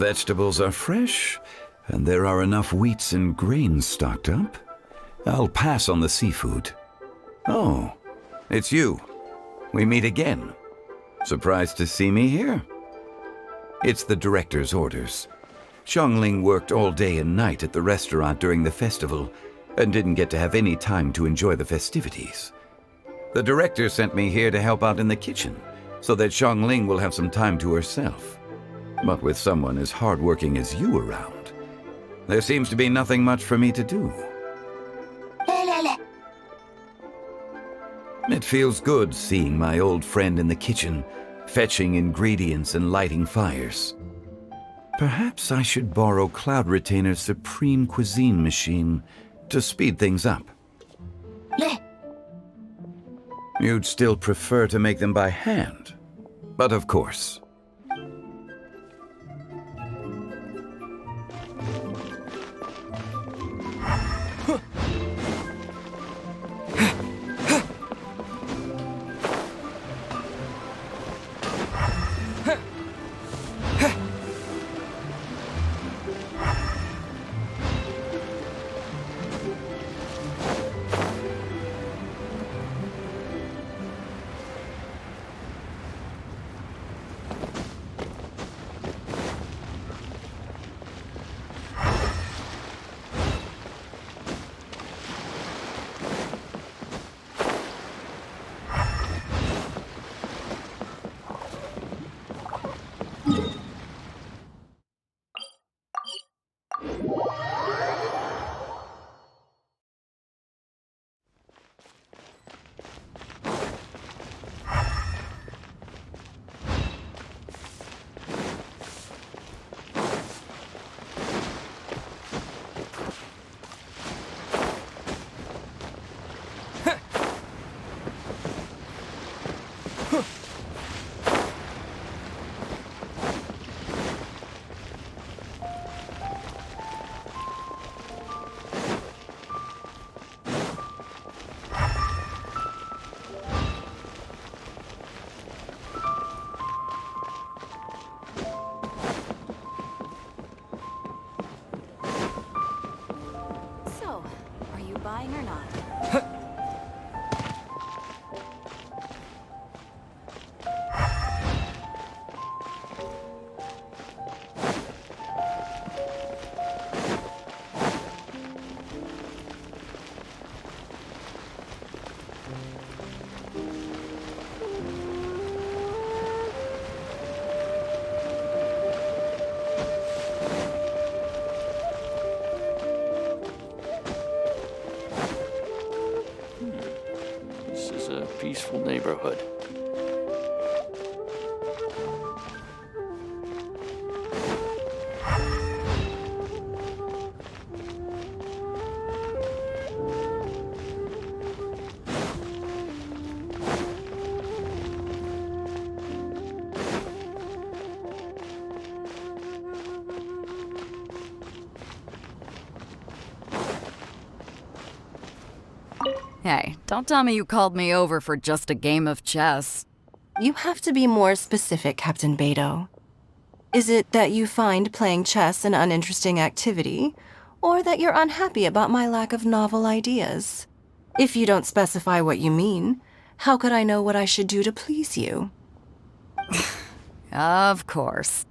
Vegetables are fresh, and there are enough wheats and grains stocked up. I'll pass on the seafood. Oh, it's you. We meet again. Surprised to see me here? It's the director's orders. Xiangling worked all day and night at the restaurant during the festival and didn't get to have any time to enjoy the festivities. The director sent me here to help out in the kitchen so that Xiangling will have some time to herself. But with someone as hardworking as you around, there seems to be nothing much for me to do. It feels good seeing my old friend in the kitchen, fetching ingredients and lighting fires. Perhaps I should borrow Cloud Retainer's Supreme Cuisine machine to speed things up. You'd still prefer to make them by hand, but of course. Buying or not? Peaceful neighborhood. Hey, don't tell me you called me over for just a game of chess. You have to be more specific, Captain Beidou. Is it that you find playing chess an uninteresting activity, or that you're unhappy about my lack of novel ideas? If you don't specify what you mean, how could I know what I should do to please you? Of course.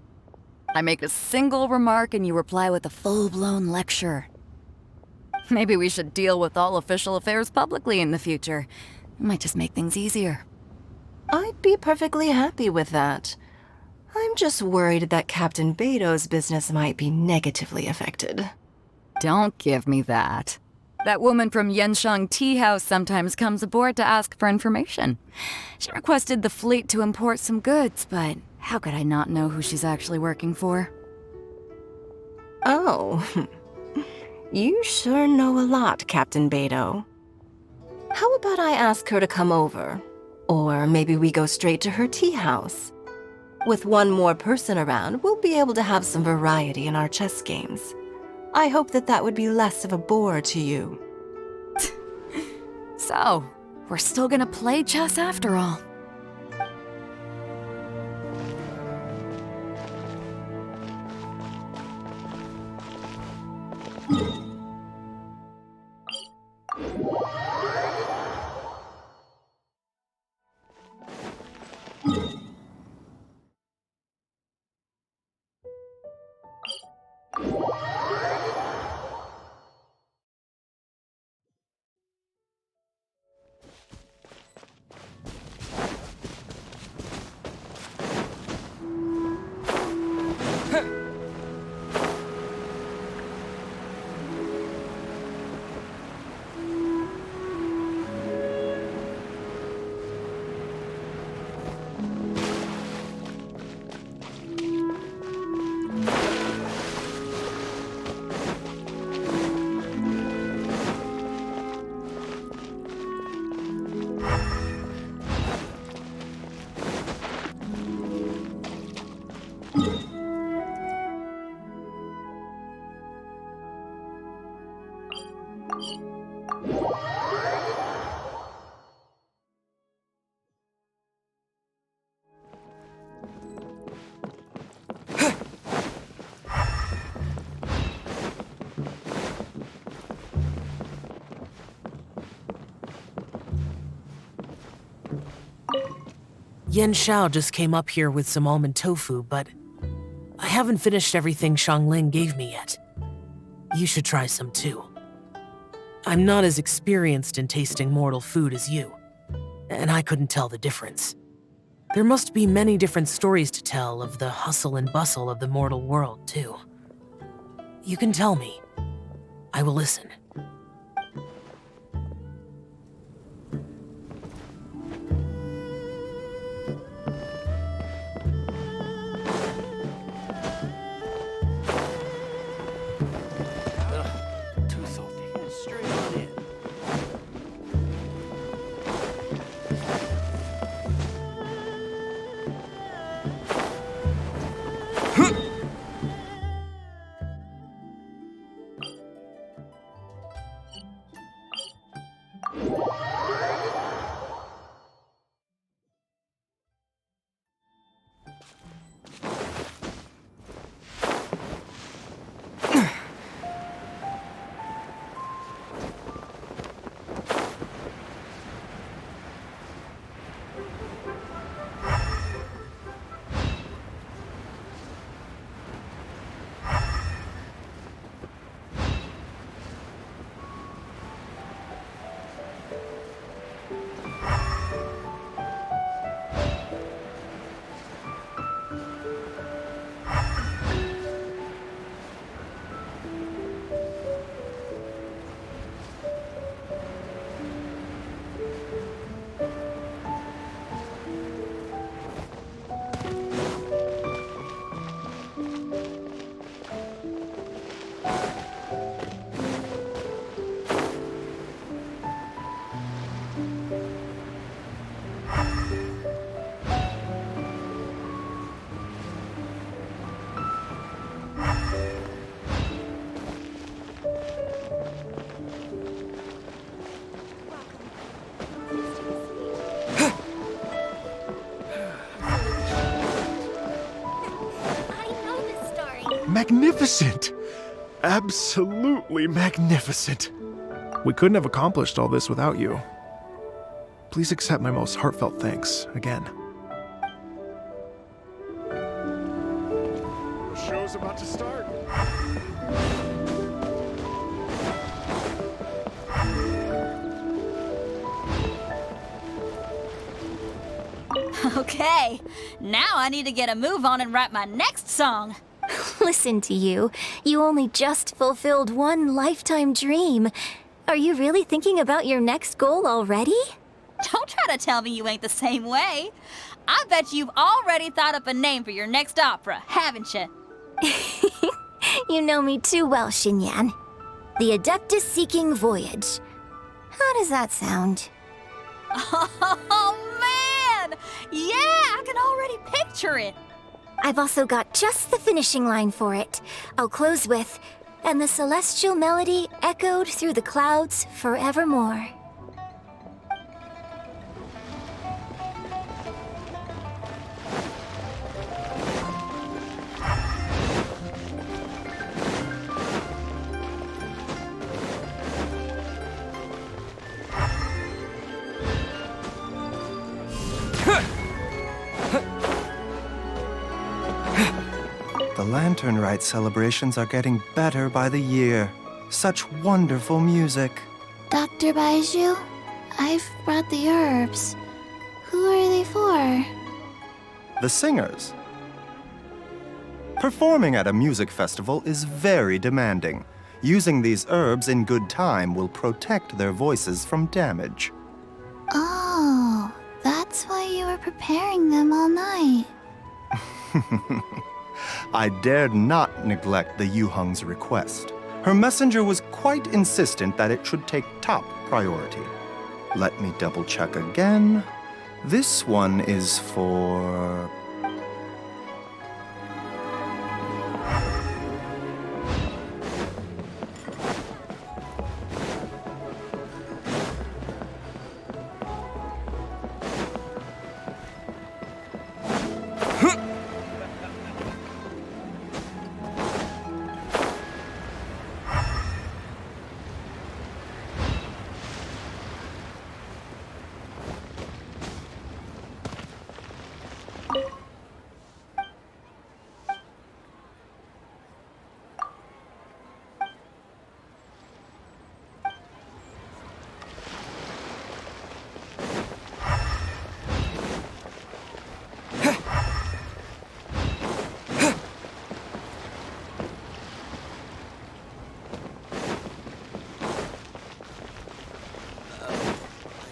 I make a single remark and you reply with a full-blown lecture. Maybe we should deal with all official affairs publicly in the future. It might just make things easier. I'd be perfectly happy with that. I'm just worried that Captain Beidou's business might be negatively affected. Don't give me that. That woman from Yanshang Tea House sometimes comes aboard to ask for information. She requested the fleet to import some goods, but how could I not know who she's actually working for? Oh, you sure know a lot, Captain Beidou. How about I ask her to come over? Or maybe we go straight to her tea house. With one more person around, we'll be able to have some variety in our chess games. I hope that would be less of a bore to you. So, we're still gonna play chess after all. Yen Xiao just came up here with some almond tofu, but I haven't finished everything Xiangling gave me yet. You should try some too. I'm not as experienced in tasting mortal food as you, and I couldn't tell the difference. There must be many different stories to tell of the hustle and bustle of the mortal world, too. You can tell me. I will listen. Too salty. Straight on in. Magnificent! Absolutely magnificent! We couldn't have accomplished all this without you. Please accept my most heartfelt thanks again. The show's about to start. Okay, now I need to get a move on and write my next song. Listen to you. You only just fulfilled one lifetime dream. Are you really thinking about your next goal already? Don't try to tell me you ain't the same way. I bet you've already thought up a name for your next opera, haven't you? You know me too well, Xinyan. The Adeptus Seeking Voyage. How does that sound? Oh, man! Yeah, I can already picture it. I've also got just the finishing line for it. I'll close with, "And the celestial melody echoed through the clouds forevermore." The Lantern Rite celebrations are getting better by the year. Such wonderful music. Dr. Baiju, I've brought the herbs. Who are they for? The singers. Performing at a music festival is very demanding. Using these herbs in good time will protect their voices from damage. Oh, that's why you were preparing them all night. I dared not neglect the Yuheng's request. Her messenger was quite insistent that it should take top priority. Let me double check again. This one is for...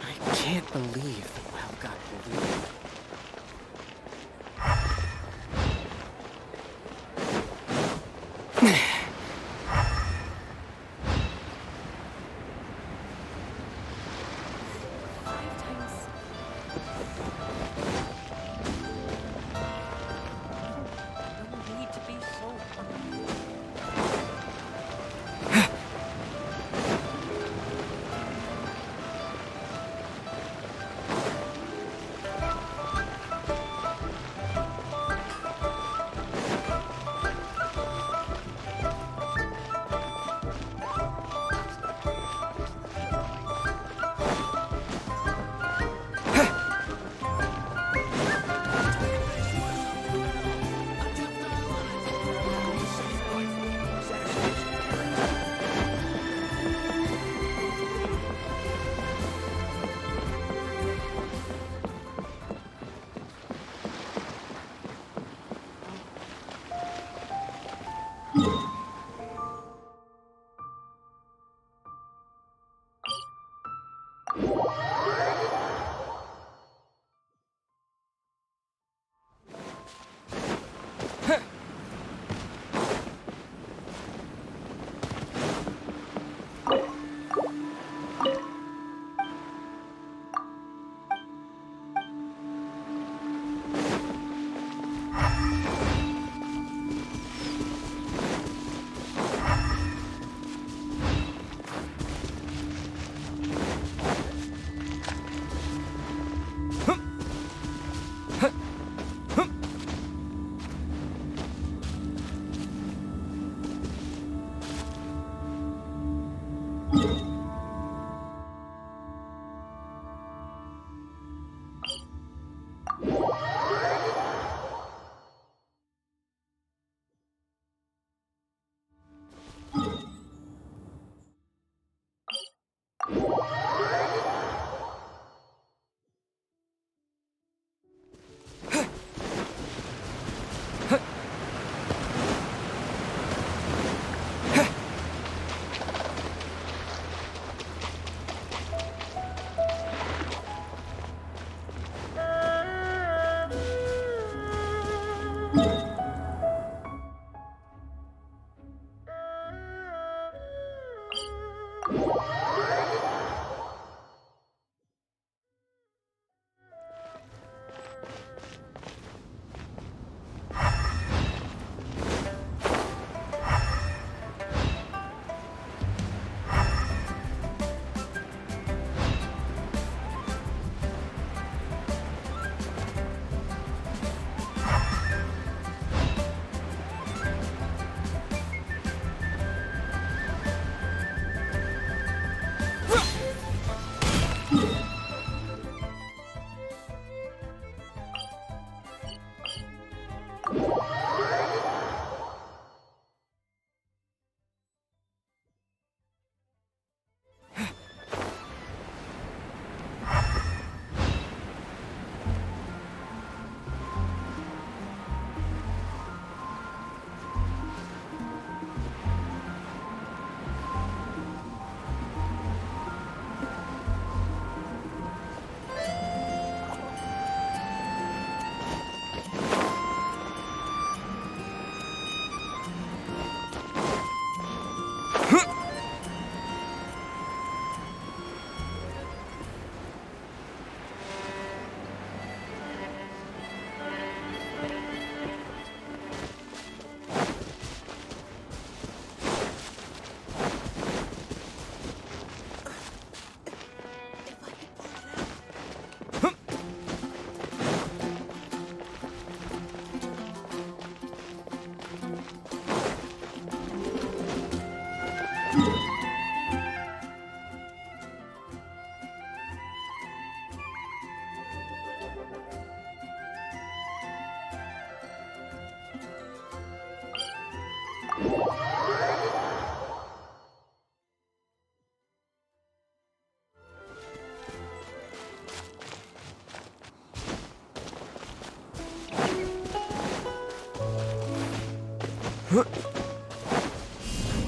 I can't believe the well got polluted.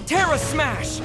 Terra Smash!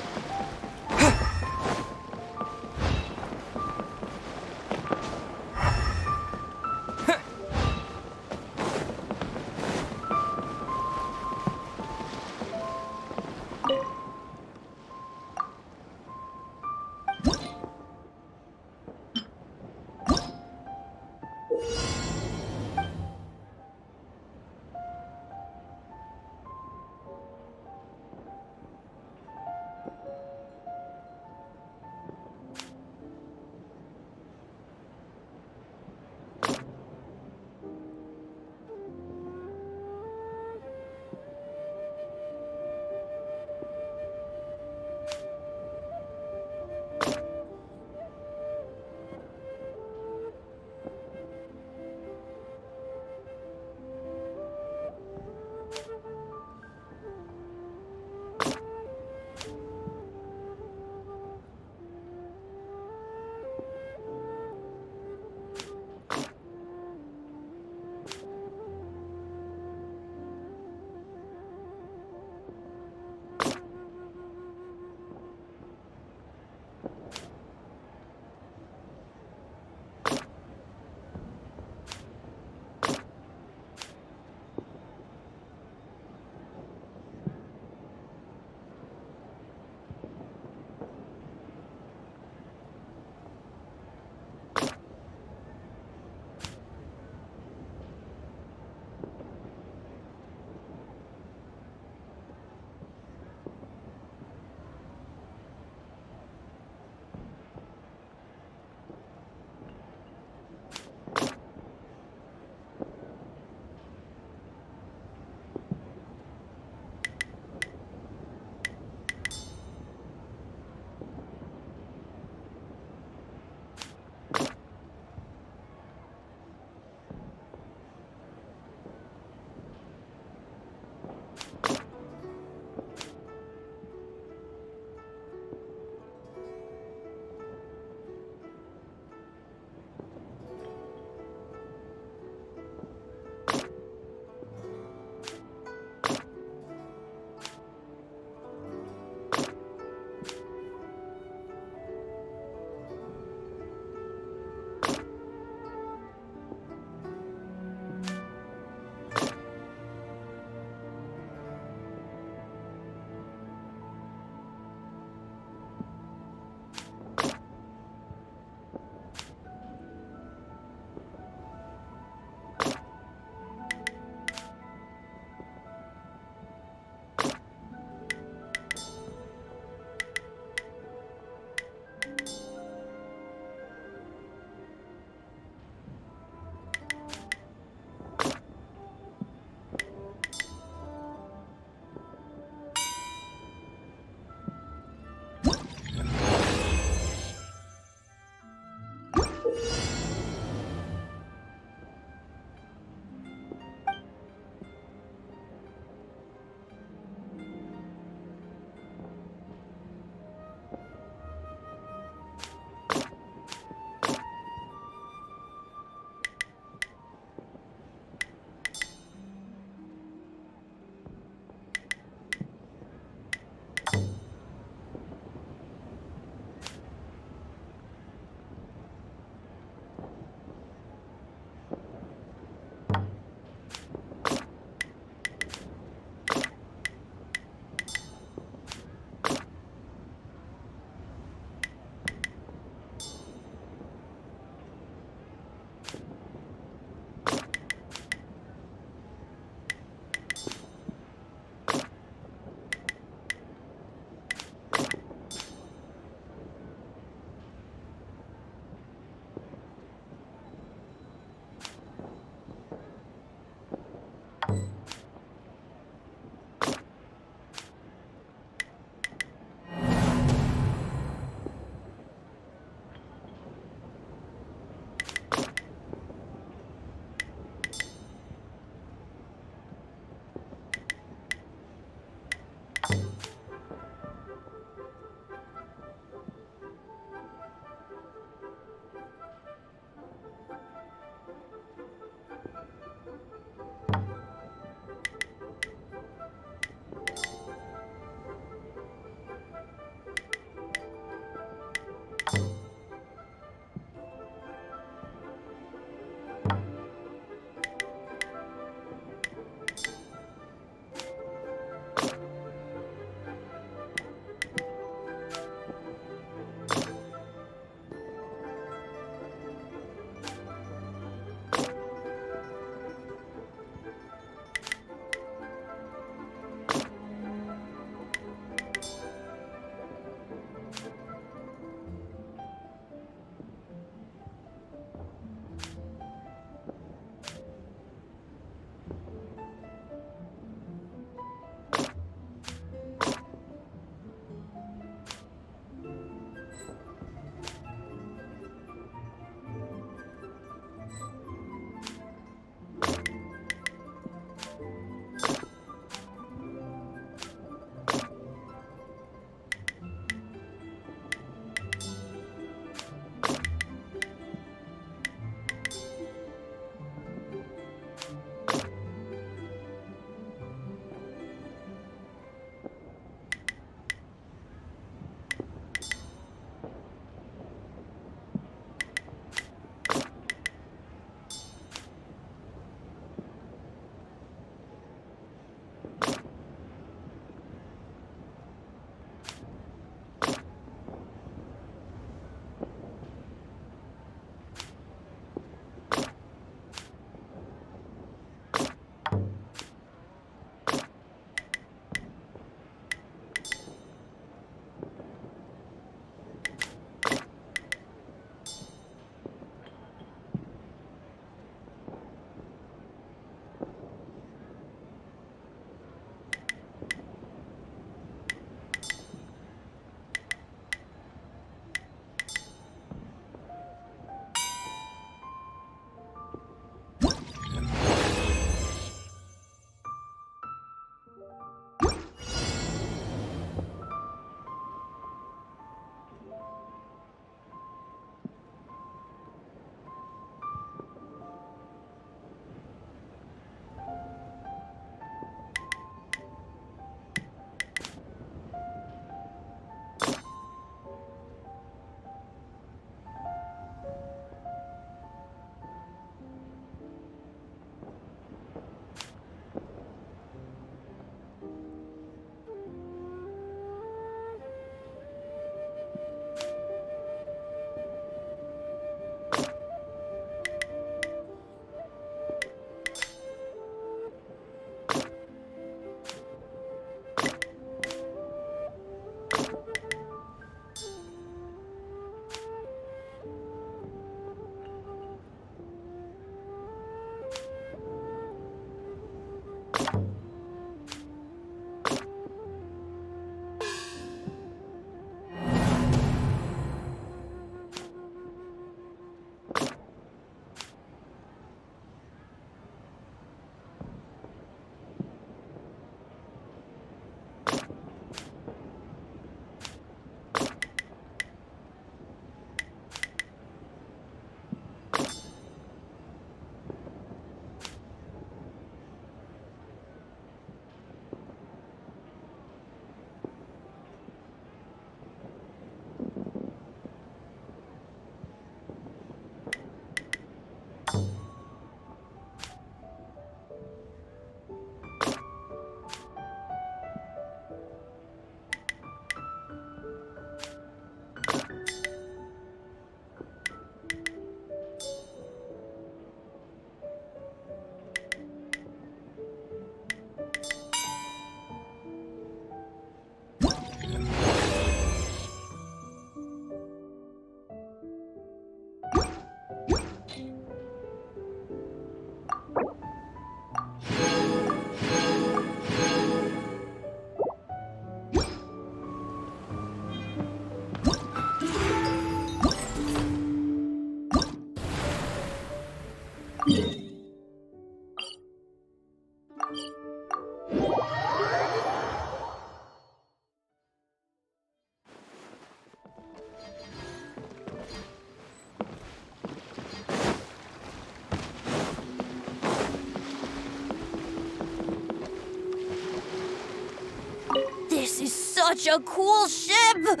This is such a cool ship!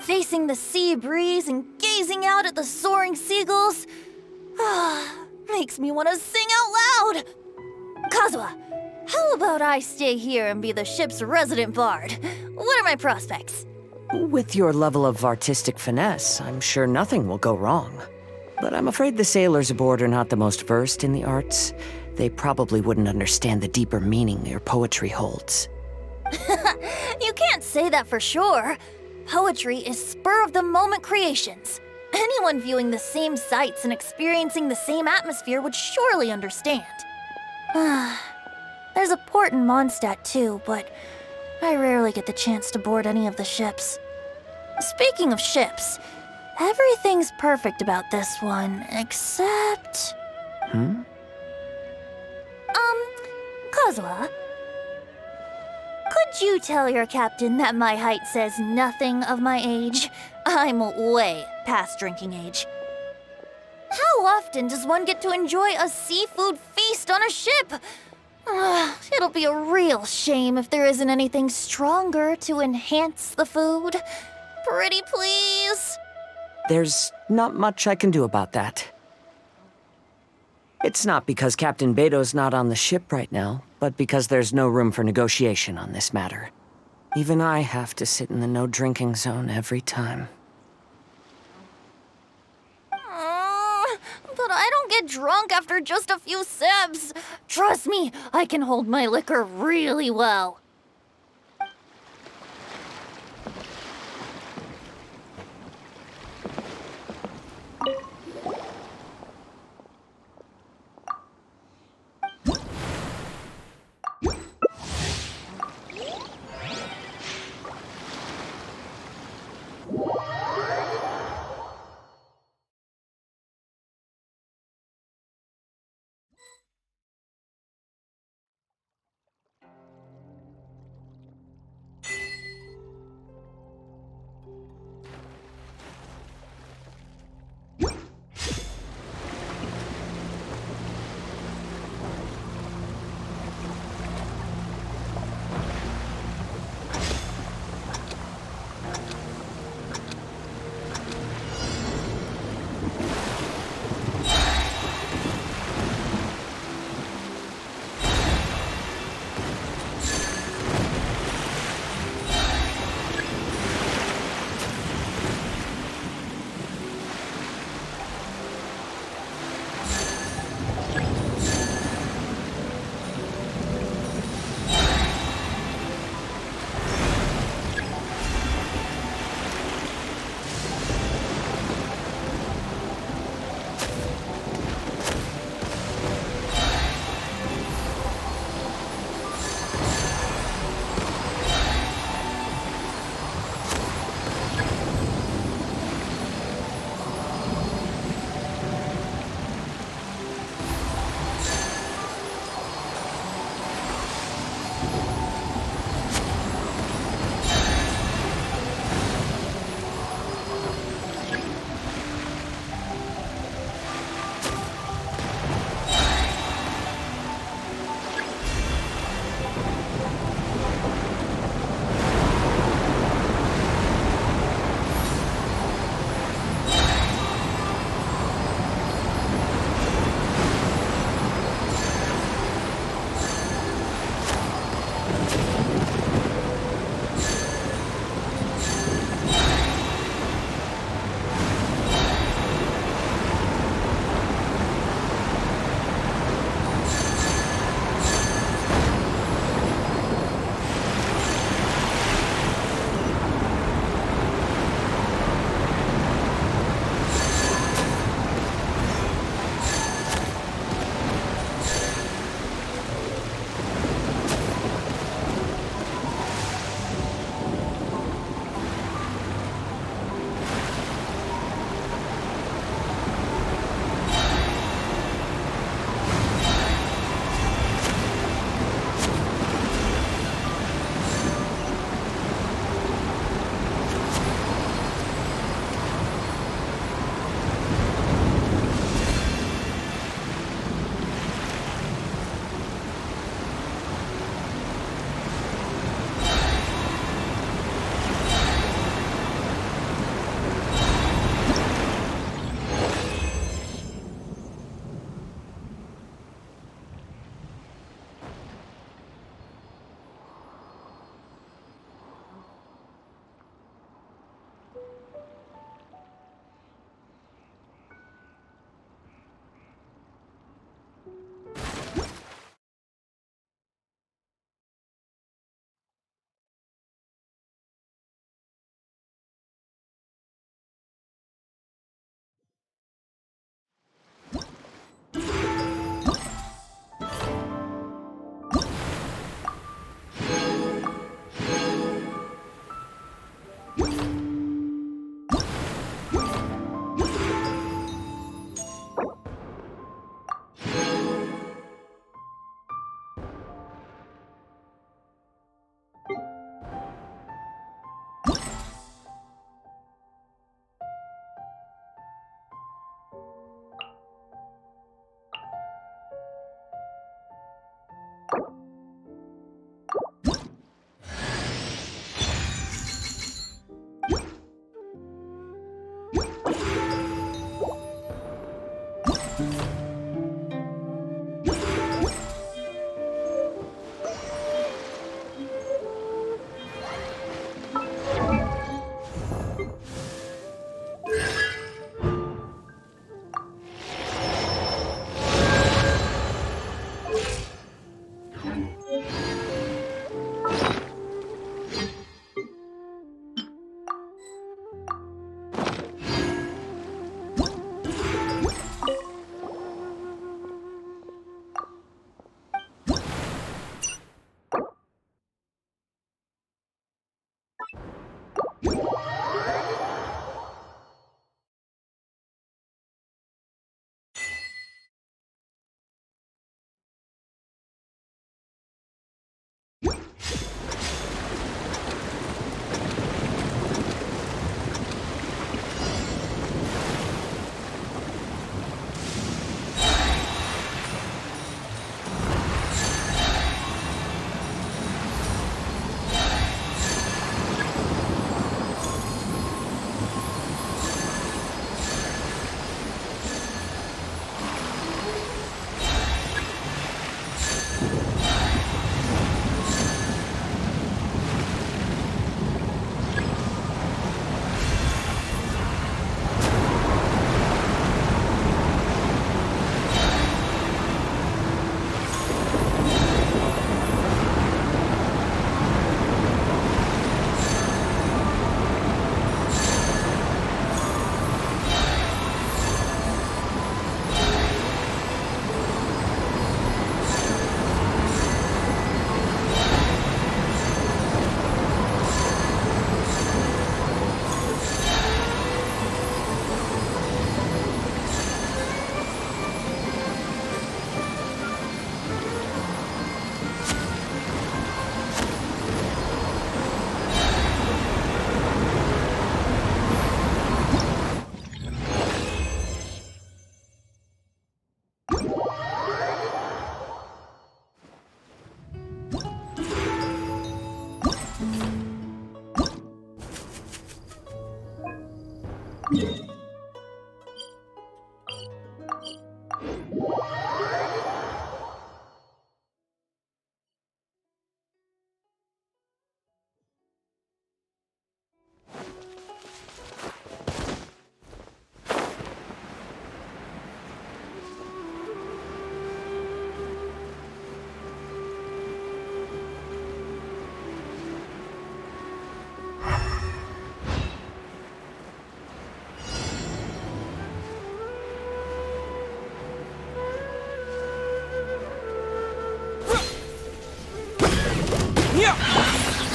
Facing the sea breeze and gazing out at the soaring seagulls makes me want to sing out loud! Kazuha, how about I stay here and be the ship's resident bard? What are my prospects? With your level of artistic finesse, I'm sure nothing will go wrong. But I'm afraid the sailors aboard are not the most versed in the arts. They probably wouldn't understand the deeper meaning your poetry holds. You can't say that for sure. Poetry is spur-of-the-moment creations. Anyone viewing the same sights and experiencing the same atmosphere would surely understand. There's a port in Mondstadt too, but I rarely get the chance to board any of the ships. Speaking of ships, everything's perfect about this one, except... Kazuha? Could you tell your captain that my height says nothing of my age? I'm way past drinking age. How often does one get to enjoy a seafood feast on a ship? It'll be a real shame if there isn't anything stronger to enhance the food. Pretty please? There's not much I can do about that. It's not because Captain Beto's not on the ship right now, but because there's no room for negotiation on this matter. Even I have to sit in the no-drinking zone every time. But I don't get drunk after just a few sips. Trust me, I can hold my liquor really well.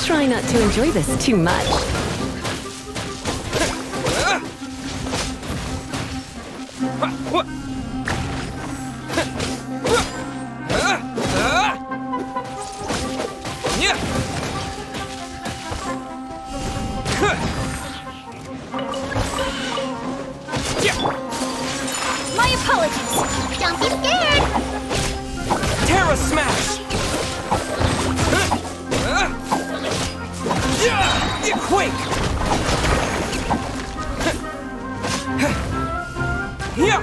Try not to enjoy this too much. My apologies. Don't be scared. Terra Smash! Quake! Yeah!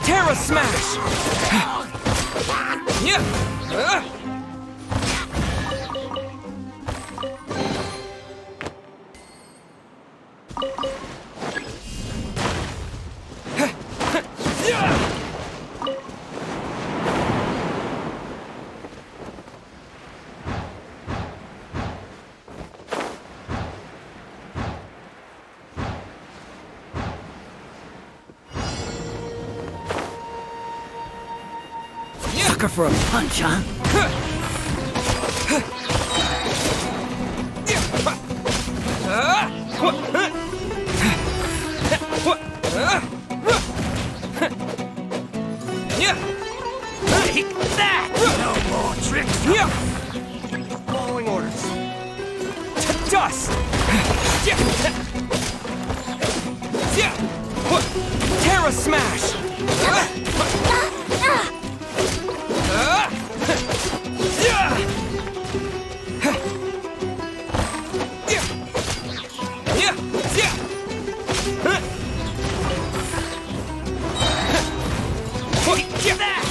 Terra Smash! Sucker for a punch, huh? Take that! No more tricks! Following orders. To dust! Terra Smash! Get that!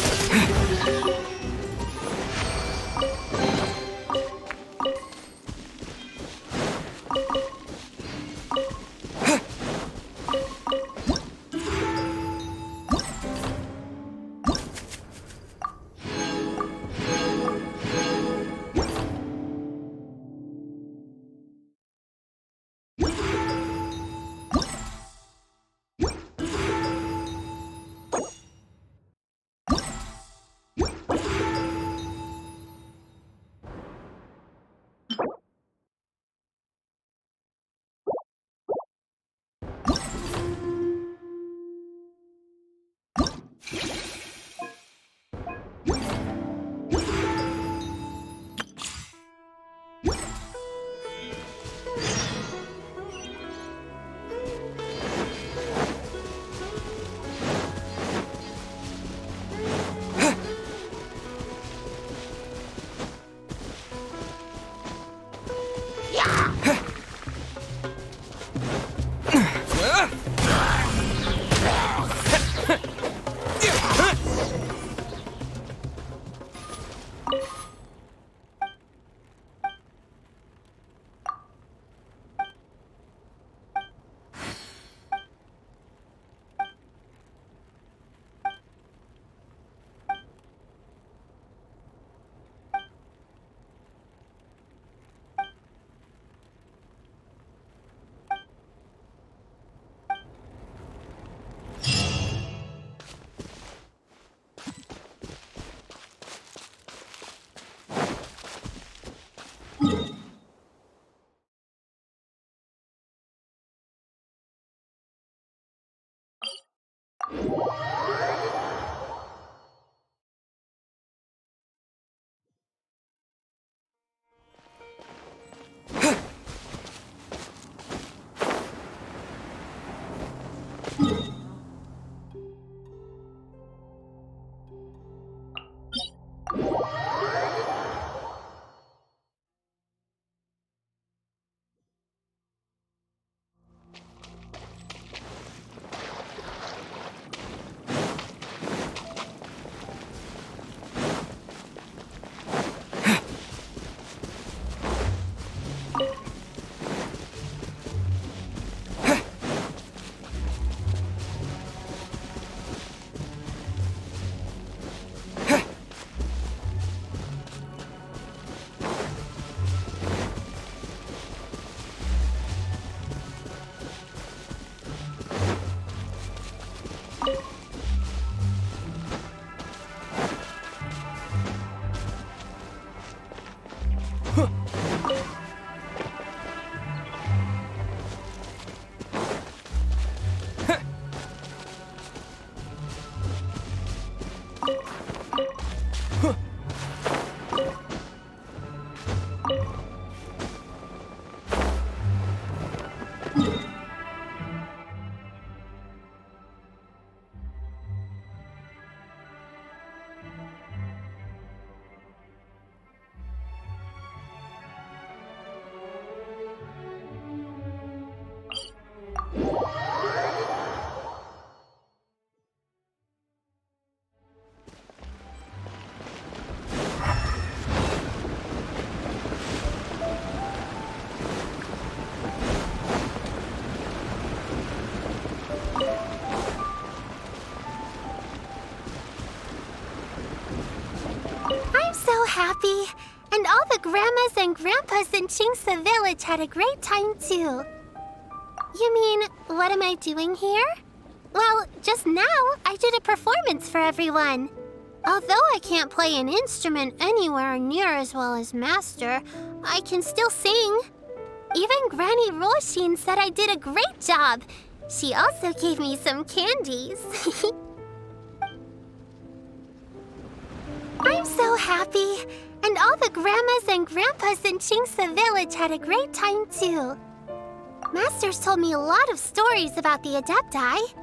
happy. And all the grandmas and grandpas in Chingsa Village had a great time too. You mean, what am I doing here? Well, just now, I did a performance for everyone. Although I can't play an instrument anywhere near as well as Master, I can still sing. Even Granny Roshin said I did a great job. She also gave me some candies. I'm so happy. And all the grandmas and grandpas in Chingsa village had a great time too. Master's told me a lot of stories about the Adepti.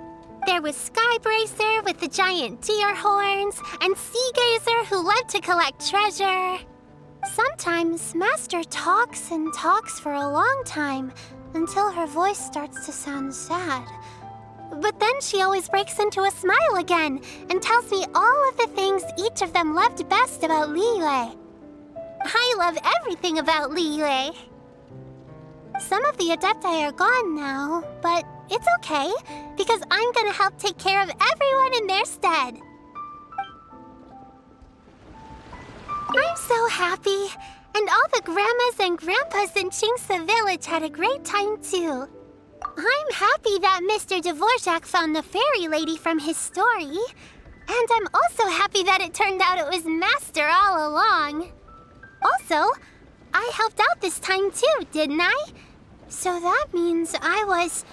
There was Skybracer with the giant deer horns, and Sea Gazer who loved to collect treasure. Sometimes Master talks and talks for a long time until her voice starts to sound sad. But then she always breaks into a smile again and tells me all of the things each of them loved best about Liyue. I love everything about Liyue. Some of the Adepti are gone now, but it's okay, because I'm gonna help take care of everyone in their stead. I'm so happy, and all the grandmas and grandpas in Chingsa village had a great time too. I'm happy that Mr. Dvorak found the fairy lady from his story, and I'm also happy that it turned out it was Master all along. Also, I helped out this time too, didn't I? So that means I was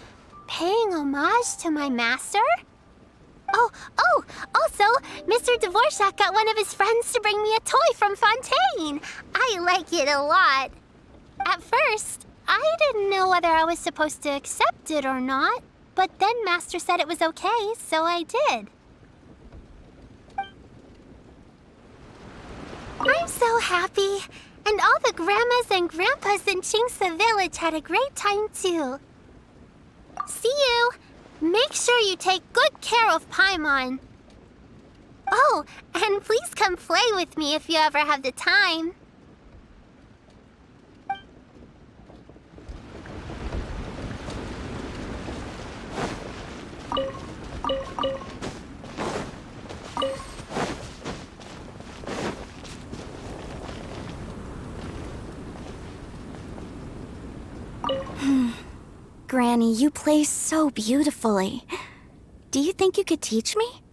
paying homage to my master? Oh, also, Mr. Dvorak got one of his friends to bring me a toy from Fontaine. I like it a lot. At first, I didn't know whether I was supposed to accept it or not, but then Master said it was okay, so I did. I'm so happy, and all the grandmas and grandpas in Chingsa village had a great time too. See you! Make sure you take good care of Paimon. Oh, and please come play with me if you ever have the time. Granny, you play so beautifully. Do you think you could teach me?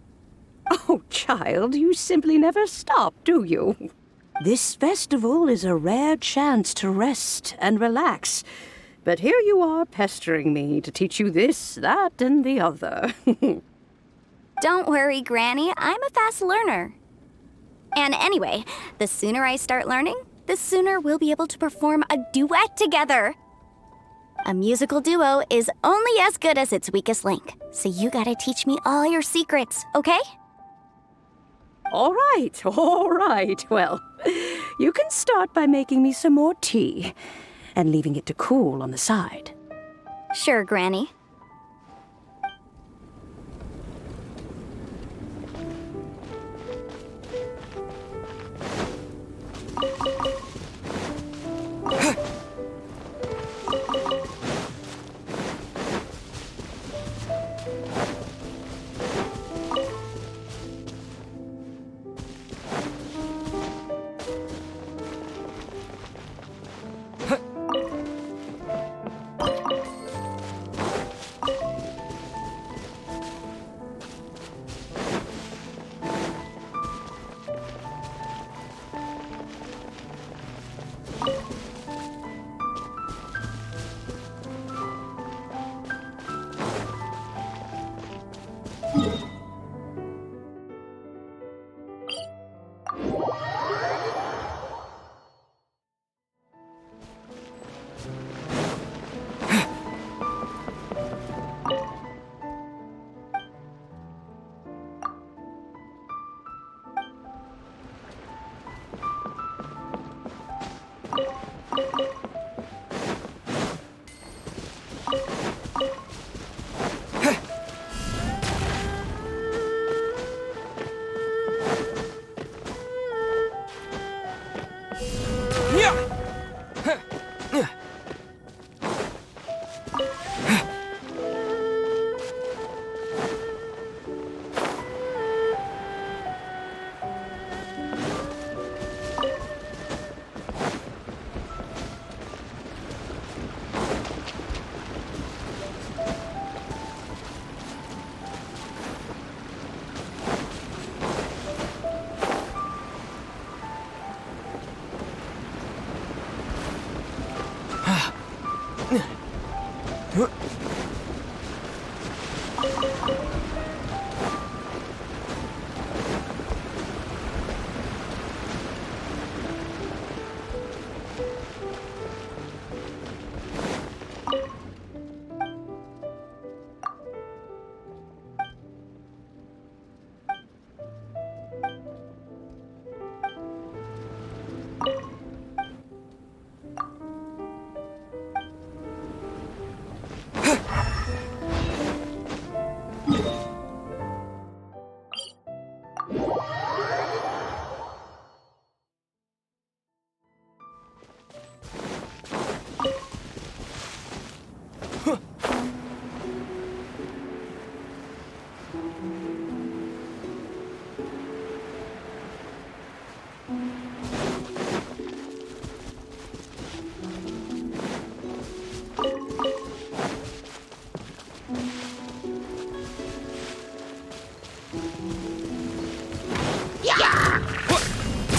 Oh, child, you simply never stop, do you? This festival is a rare chance to rest and relax. But here you are pestering me to teach you this, that, and the other. Don't worry, Granny. I'm a fast learner. And anyway, the sooner I start learning, the sooner we'll be able to perform a duet together. A musical duo is only as good as its weakest link, so you gotta teach me all your secrets, okay? All right. Well, you can start by making me some more tea and leaving it to cool on the side. Sure, Granny.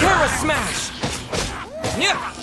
Terra Smash! Yeah!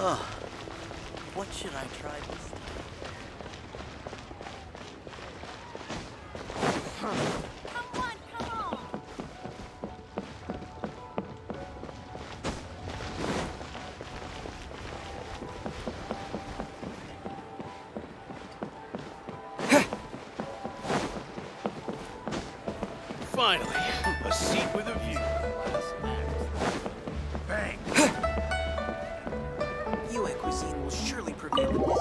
Ugh. What should I try this time? Finally, a seat with a view. Bang! You Exquisite will surely prevail in this.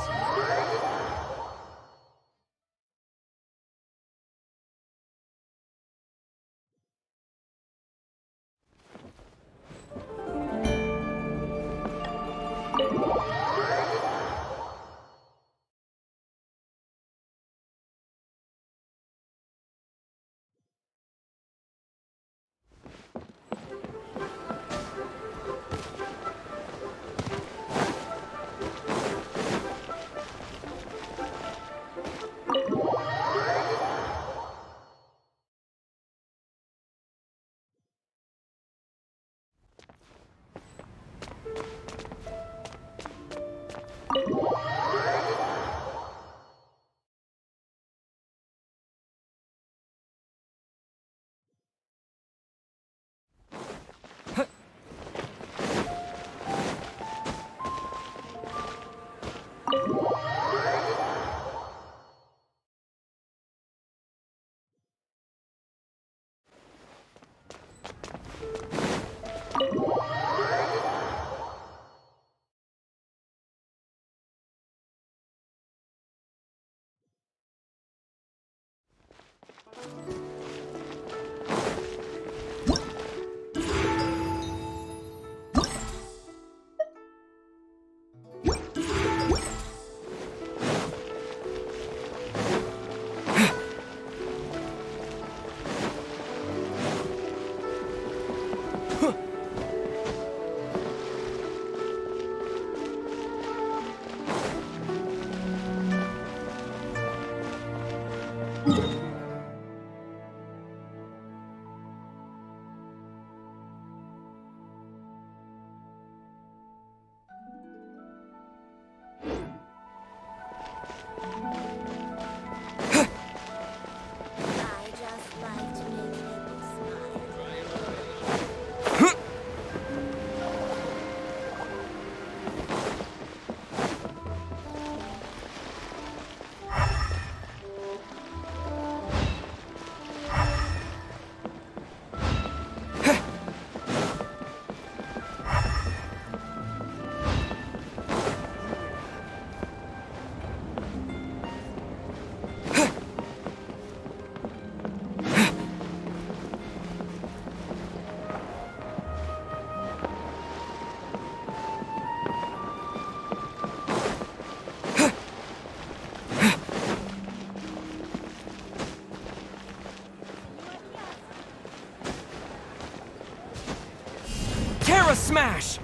smash!